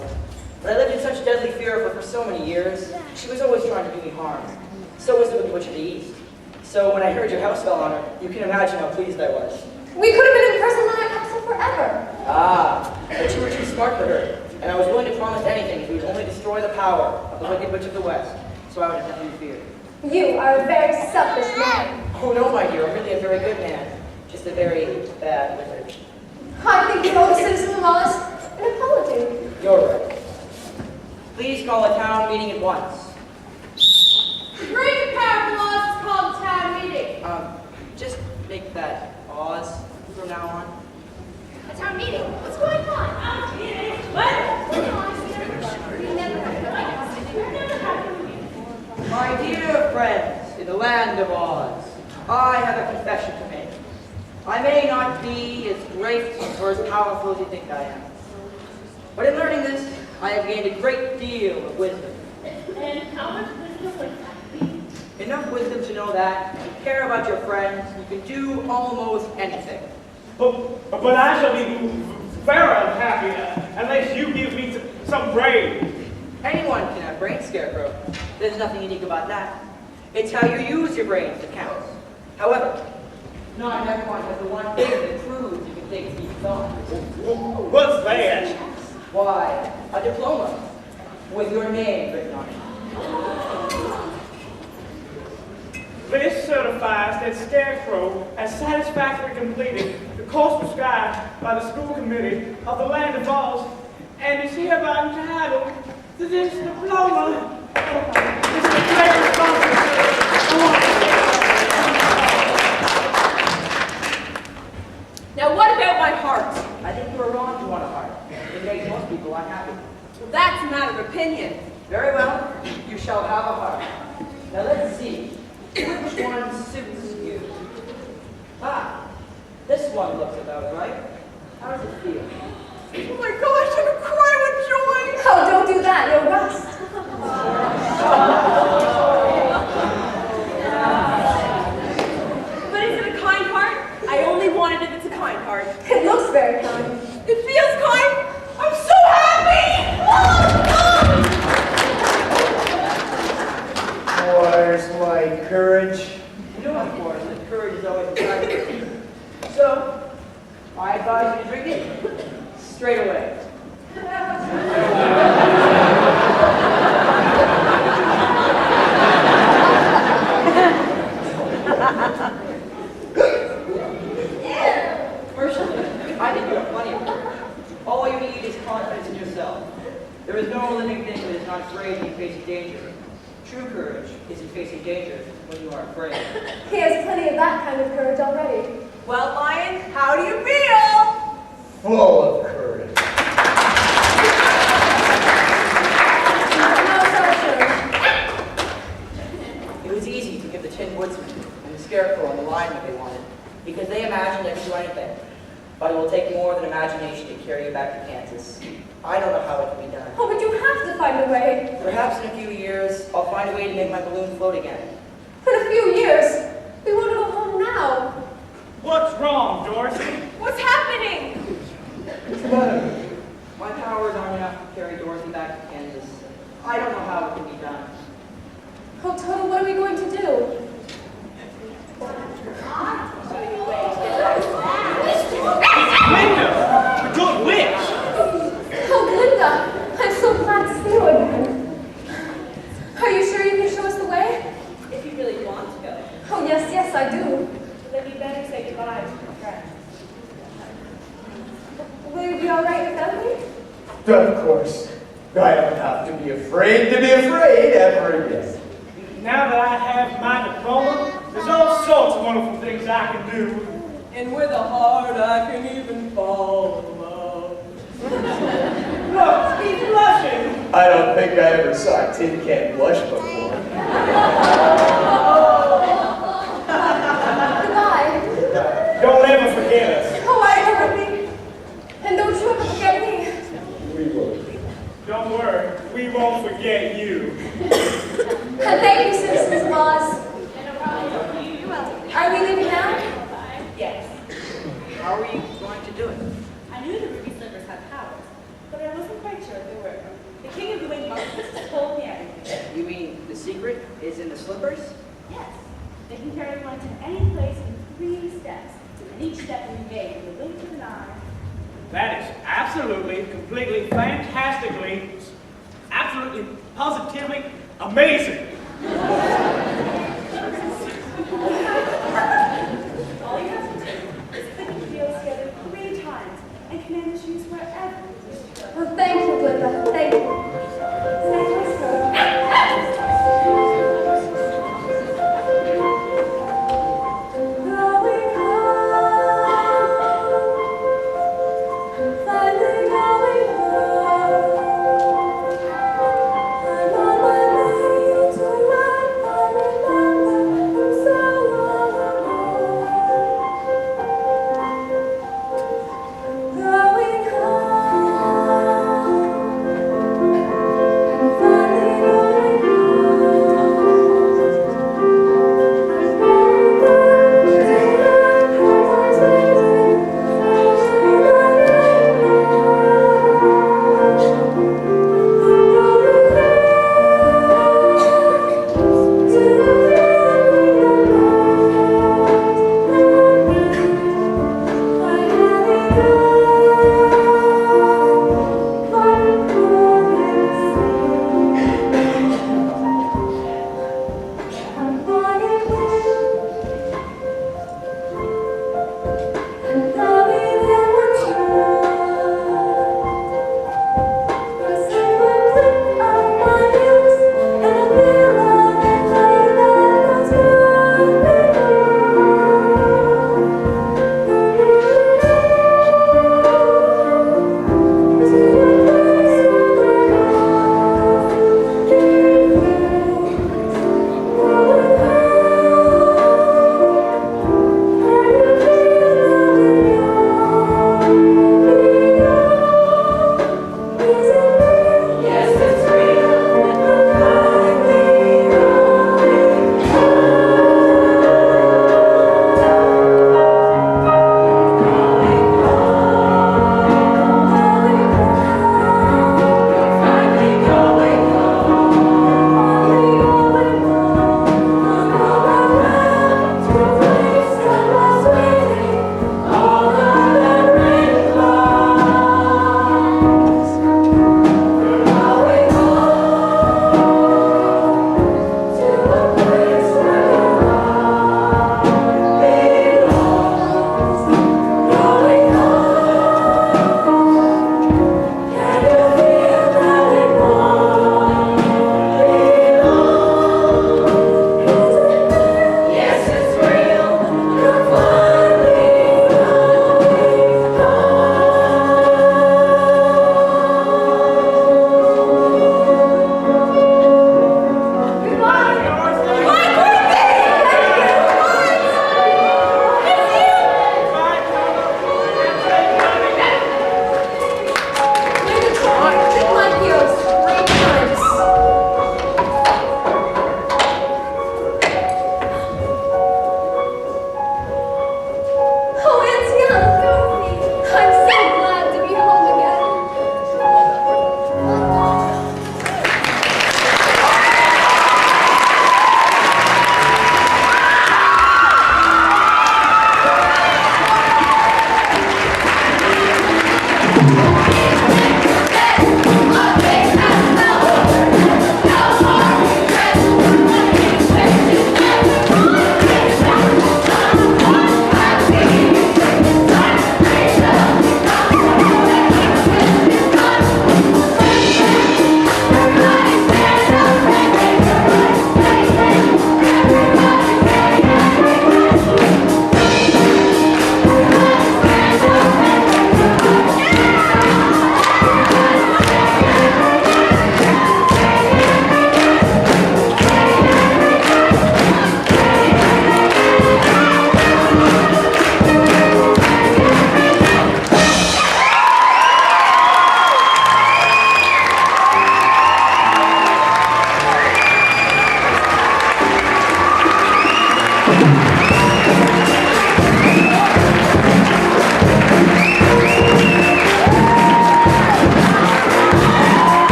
but I lived in such deadly fear of her for so many years. She was always trying to do me harm. So was the Wicked Witch of the East. So when I heard your house fell on her, you can imagine how pleased I was. We could have been imprisoned in that castle forever. Ah, but you were too smart for her, and I was willing to promise anything if you would only destroy the power of the Wicked Witch of the West, so I would have nothing to fear. You are a very selfish man. Oh no, my dear, I'm really a very good man. Just a very bad wizard. I think you owe the citizens of Oz an apology. You're right. Please call a town meeting at once. Great powerful Oz is called a town meeting. Just make that Oz from now on. A town meeting? What's going on? My dear friends, in the land of Oz, I have a confession to make. I may not be as great or as powerful as you think I am. But in learning this, I have gained a great deal of wisdom. And how much wisdom would that be? Enough wisdom to know that if you care about your friends, you can do almost anything. But I shall be very unhappy unless you give me some brains. Anyone can have brains, Scarecrow. There's nothing unique about that. It's how you use your brains that counts. However, not everyone has the one thing that proves you can take deep thought. What's that? Why, a diploma with your name written on it. This certifies that Scarecrow has satisfactorily completed the course prescribed by the school committee of the land of Oz and is hereby entitled to this diploma. This is a great responsibility. Now what about my heart? I think you were wrong to want a heart. It makes most people unhappy. Well, that's a matter of opinion. Very well, you shall have a heart. Now let's see, which one suits you? Ah, this one looks about right. How does it feel? Oh my gosh, I'm gonna cry with joy. Oh, don't do that. You'll rust. But is it a kind heart? I only want it if it's a kind heart. It looks very kind. It feels kind. I'm so happy. Where's my courage? You know, of course, that courage is always a factor. So, I advise you to drink it straight away. Personally, I think you have plenty of courage. All you need is confidence in yourself. There is no living thing that is not afraid when facing danger. True courage is in facing danger when you are afraid. He has plenty of that kind of courage already. Well, Lion, how do you feel? Full of courage. No, sorry, sir. It was easy to give the Tin Woodsman and the Scarecrow and the Lion what they wanted, because they imagined they could do anything. But it will take more than imagination to carry you back to Kansas. I don't know how it can be done. Oh, but you have to find a way. Perhaps in a few years, I'll find a way to make my balloon float again. In a few years. We want to go home now. What's wrong, Dorothy? What's happening? My powers aren't enough to carry Dorothy back to Kansas. I don't know how it can be done. Oh, Toto, what are we going to do? Linda, the good witch. Oh, Glinda, I'm so glad to see you again. Are you sure you can show us the way? If you really want to go, Oh, yes, yes, I do. then you better say goodbye to your friends. Will you be all right without me? Of course. I don't have to be afraid ever again. Now that I have my diploma, there's all sorts of wonderful things I can do. And with a heart I can even fall in love. Look, he's blushing. I don't think I ever saw a tin can blush before. Goodbye. Don't ever forget us. Oh, I never think. And don't you ever forget me. We we won't forget you. Thank you, citizens of Oz. Are we leaving now? Yes. How are you going to do it? I knew the ruby slippers had powers, but I wasn't quite sure if they were. The king of the winged monkeys told me everything. You mean the secret is in the slippers? Yes, they can carry one to any place in 3 steps, and each step will be made with a wink of an eye. That is absolutely, completely, fantastically, absolutely, positively amazing. All you have to do is click the wheels together 3 times and command the shoes wherever you wish to go. Well, thank you, Blippa. Thank you. Stand by, sir. Going home, finally going home. I'm on my way to life. I remember from so long ago. Going home.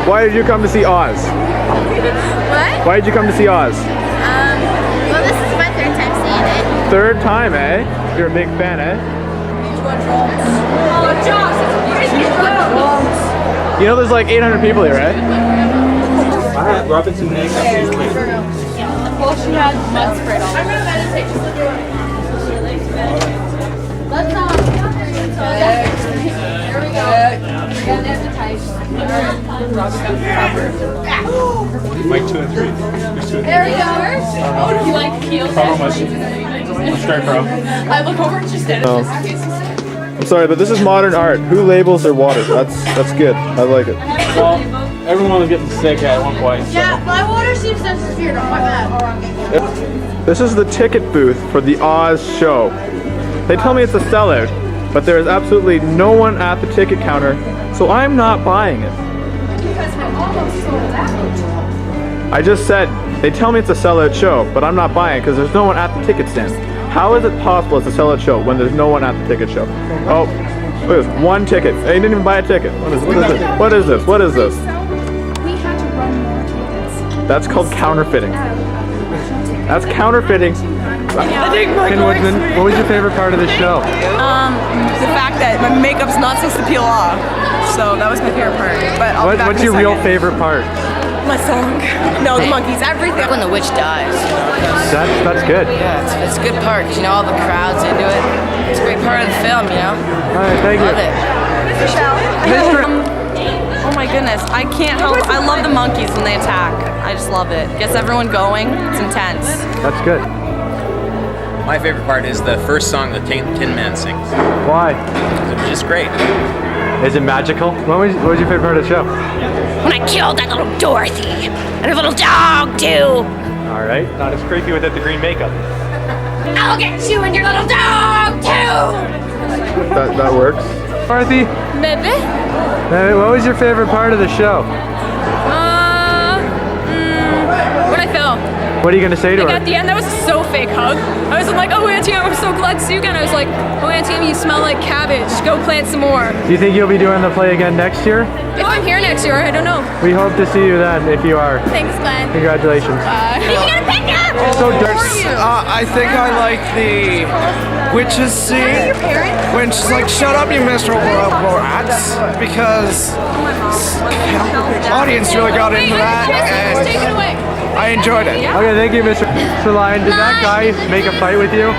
Why did you come to see Oz? What? Why did you come to see Oz? Well, this is my third time seeing it. Third time, eh? You're a big fan, eh? Oh, Josh, it's You know there's like 800 people here, right? Robinson eggs. Well, she had mud sprayed on. I'm gonna meditate. Just look at Let's There we go. We're gonna advertise. Mike 2 and 3. There we go. Oh, do you like heels? Straight pro. I look over and she's standing. Oh. I'm sorry, but this is modern art. Who labels their water? That's good. I like it. Well, everyone was getting sick at one point. So. Yeah, my water seems to disappear. My bad. This is the ticket booth for the Oz show. They tell me it's a sellout, but there is absolutely no one at the ticket counter, so I'm not buying it. Because we're almost sold out. I just said, they tell me it's a sellout show, but I'm not buying it because there's no one at the ticket stand. How is it possible it's a sellout show when there's no one at the ticket show? Oh, look at this, one ticket. Hey, you didn't even buy a ticket. What is this? What is this? What is this? We had to run more tickets. That's called counterfeiting. That's counterfeiting. Tin Woodman, what was your favorite part of the show? The fact that my makeup's not supposed to peel off. So that was my favorite part. But I'll be back What's in a your real second. favorite part? My song. No, the monkeys, everything. When the witch dies. That's good. Yeah, it's a good part because you know all the crowds into it. It's a great part of the film, you know. All right, thank you. Love it. Oh my goodness, I can't help. I love the monkeys when they attack. I just love it. Gets everyone going. It's intense. That's good. My favorite part is the first song the Tin Man sings. Why? It was just great. Is it magical? What was your favorite part of the show? When I killed that little Dorothy and her little dog too. All right, not as creepy without the green makeup. I'll get you and your little dog too. That works. Dorothy, Maybe. what was your favorite part of the show? When I fell. What are you gonna say to Like her? at the end, that was so fake hug. I was like, oh, Auntie, I'm so glad to see you again. I was like, oh, Auntie, you smell like cabbage. Go plant some more. Do you think you'll be doing the play again next year? If I'm here next year, I don't know. We hope to see you then if you are. Thanks, Glenn. Congratulations. You get a pickup! So dark. I think I like the witches scene when she's like, "Shut up, you miserable rats," because audience really got into that, Take it away. and I enjoyed it. Okay, thank you, Mr. Lyon. Did that guy make a fight with you?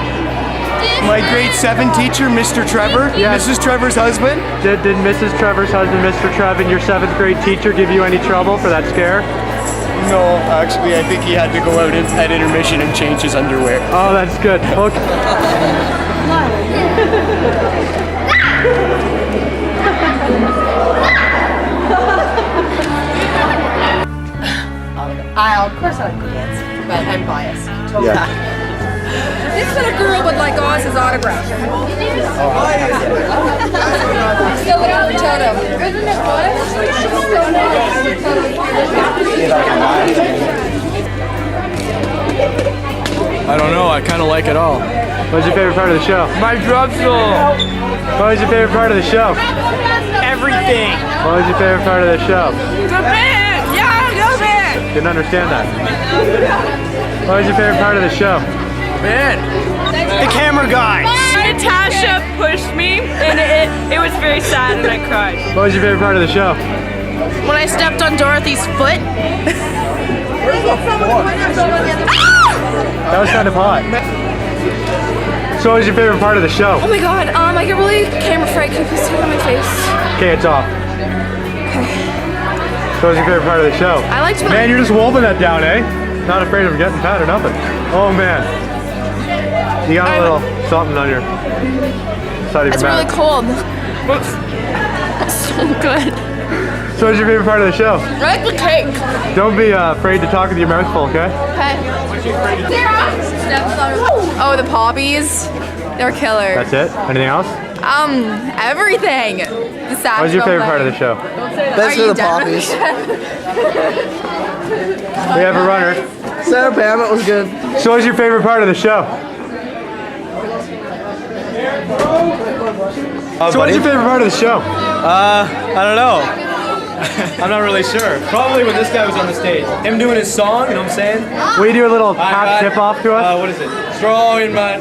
My grade 7 teacher, Mr. Trevor, Yes. Mrs. Trevor's husband. Did Mrs. Trevor's husband, Mr. Trev, and your 7th grade teacher give you any trouble for that scare? No, actually, I think he had to go out at intermission and change his underwear. Oh, that's good. Okay. Of course I like to dance, but I'm biased. Yeah. This little girl would like Oz's autograph. Still without the totem. Isn't it I don't know, I kind of like it all. What was your favorite part of the show? My drum solo. What was your favorite part of the show? Everything. What was your favorite part of the show? The band! Yeah, the band! Didn't understand that. What was your favorite part of the show? Man, the camera guy. Natasha pushed me, and it was very sad, and I cried. What was your favorite part of the show? When I stepped on Dorothy's foot. That was kind of hot. So what was your favorite part of the show? Oh my god, I get really camera fright. Can you please take it on my face? Okay, it's off. So what was your favorite part of the show? I liked Man, you're just wolfing that down, eh? Not afraid of getting fat or nothing. Oh man. You got a little something on your side of It's your really mouth. cold. It's so good. So what was your favorite part of the show? I like the cake. Don't be afraid to talk with your mouth full, okay? Okay. Oh, the poppies. They're killer. That's it? Anything else? Everything. The saxophone. What was your favorite part of the show? Best of the poppies. We have a runner. Sarah Pam, it was good. So what was your favorite part of the show? So what was your favorite part of the show? I don't know. I'm not really sure. Probably when this guy was on the stage. Him doing his song, you know what I'm saying? Will you do a little tap tip off to us? What is it? Straw in my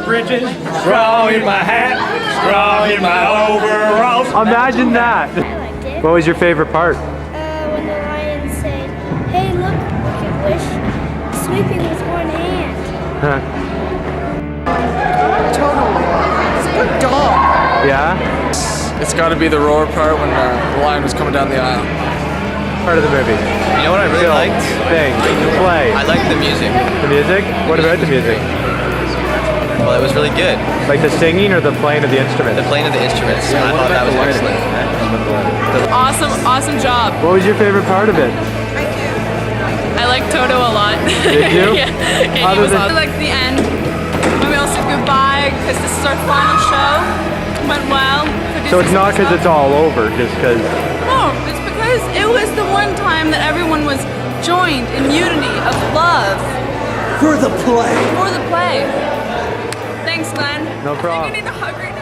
bridges, straw in my hat, straw in my overalls. Imagine that. What was your favorite part? When the lion said, "Hey, look, Wicked Wish, sweeping with one hand." Totally. It's a good dog. Yeah? It's got to be the roar part when the lion was coming down the aisle. Part of the movie. You know what I really liked? Thing. Play. I liked the music. The music? What about the music? Well, it was really good. Like the singing or the playing of the instruments? The playing of the instruments. I thought that was excellent. Awesome job. What was your favorite part of it? I like Toto a lot. Did you? Yeah, he Other was than- awesome. I like the end when we all said goodbye because this is our final show. Went well. So it's not because it's all over, just because. No, it's because it was the one time that everyone was joined in unity of love. For the play. For the play. Thanks, Glenn. No problem. I think I need a hug right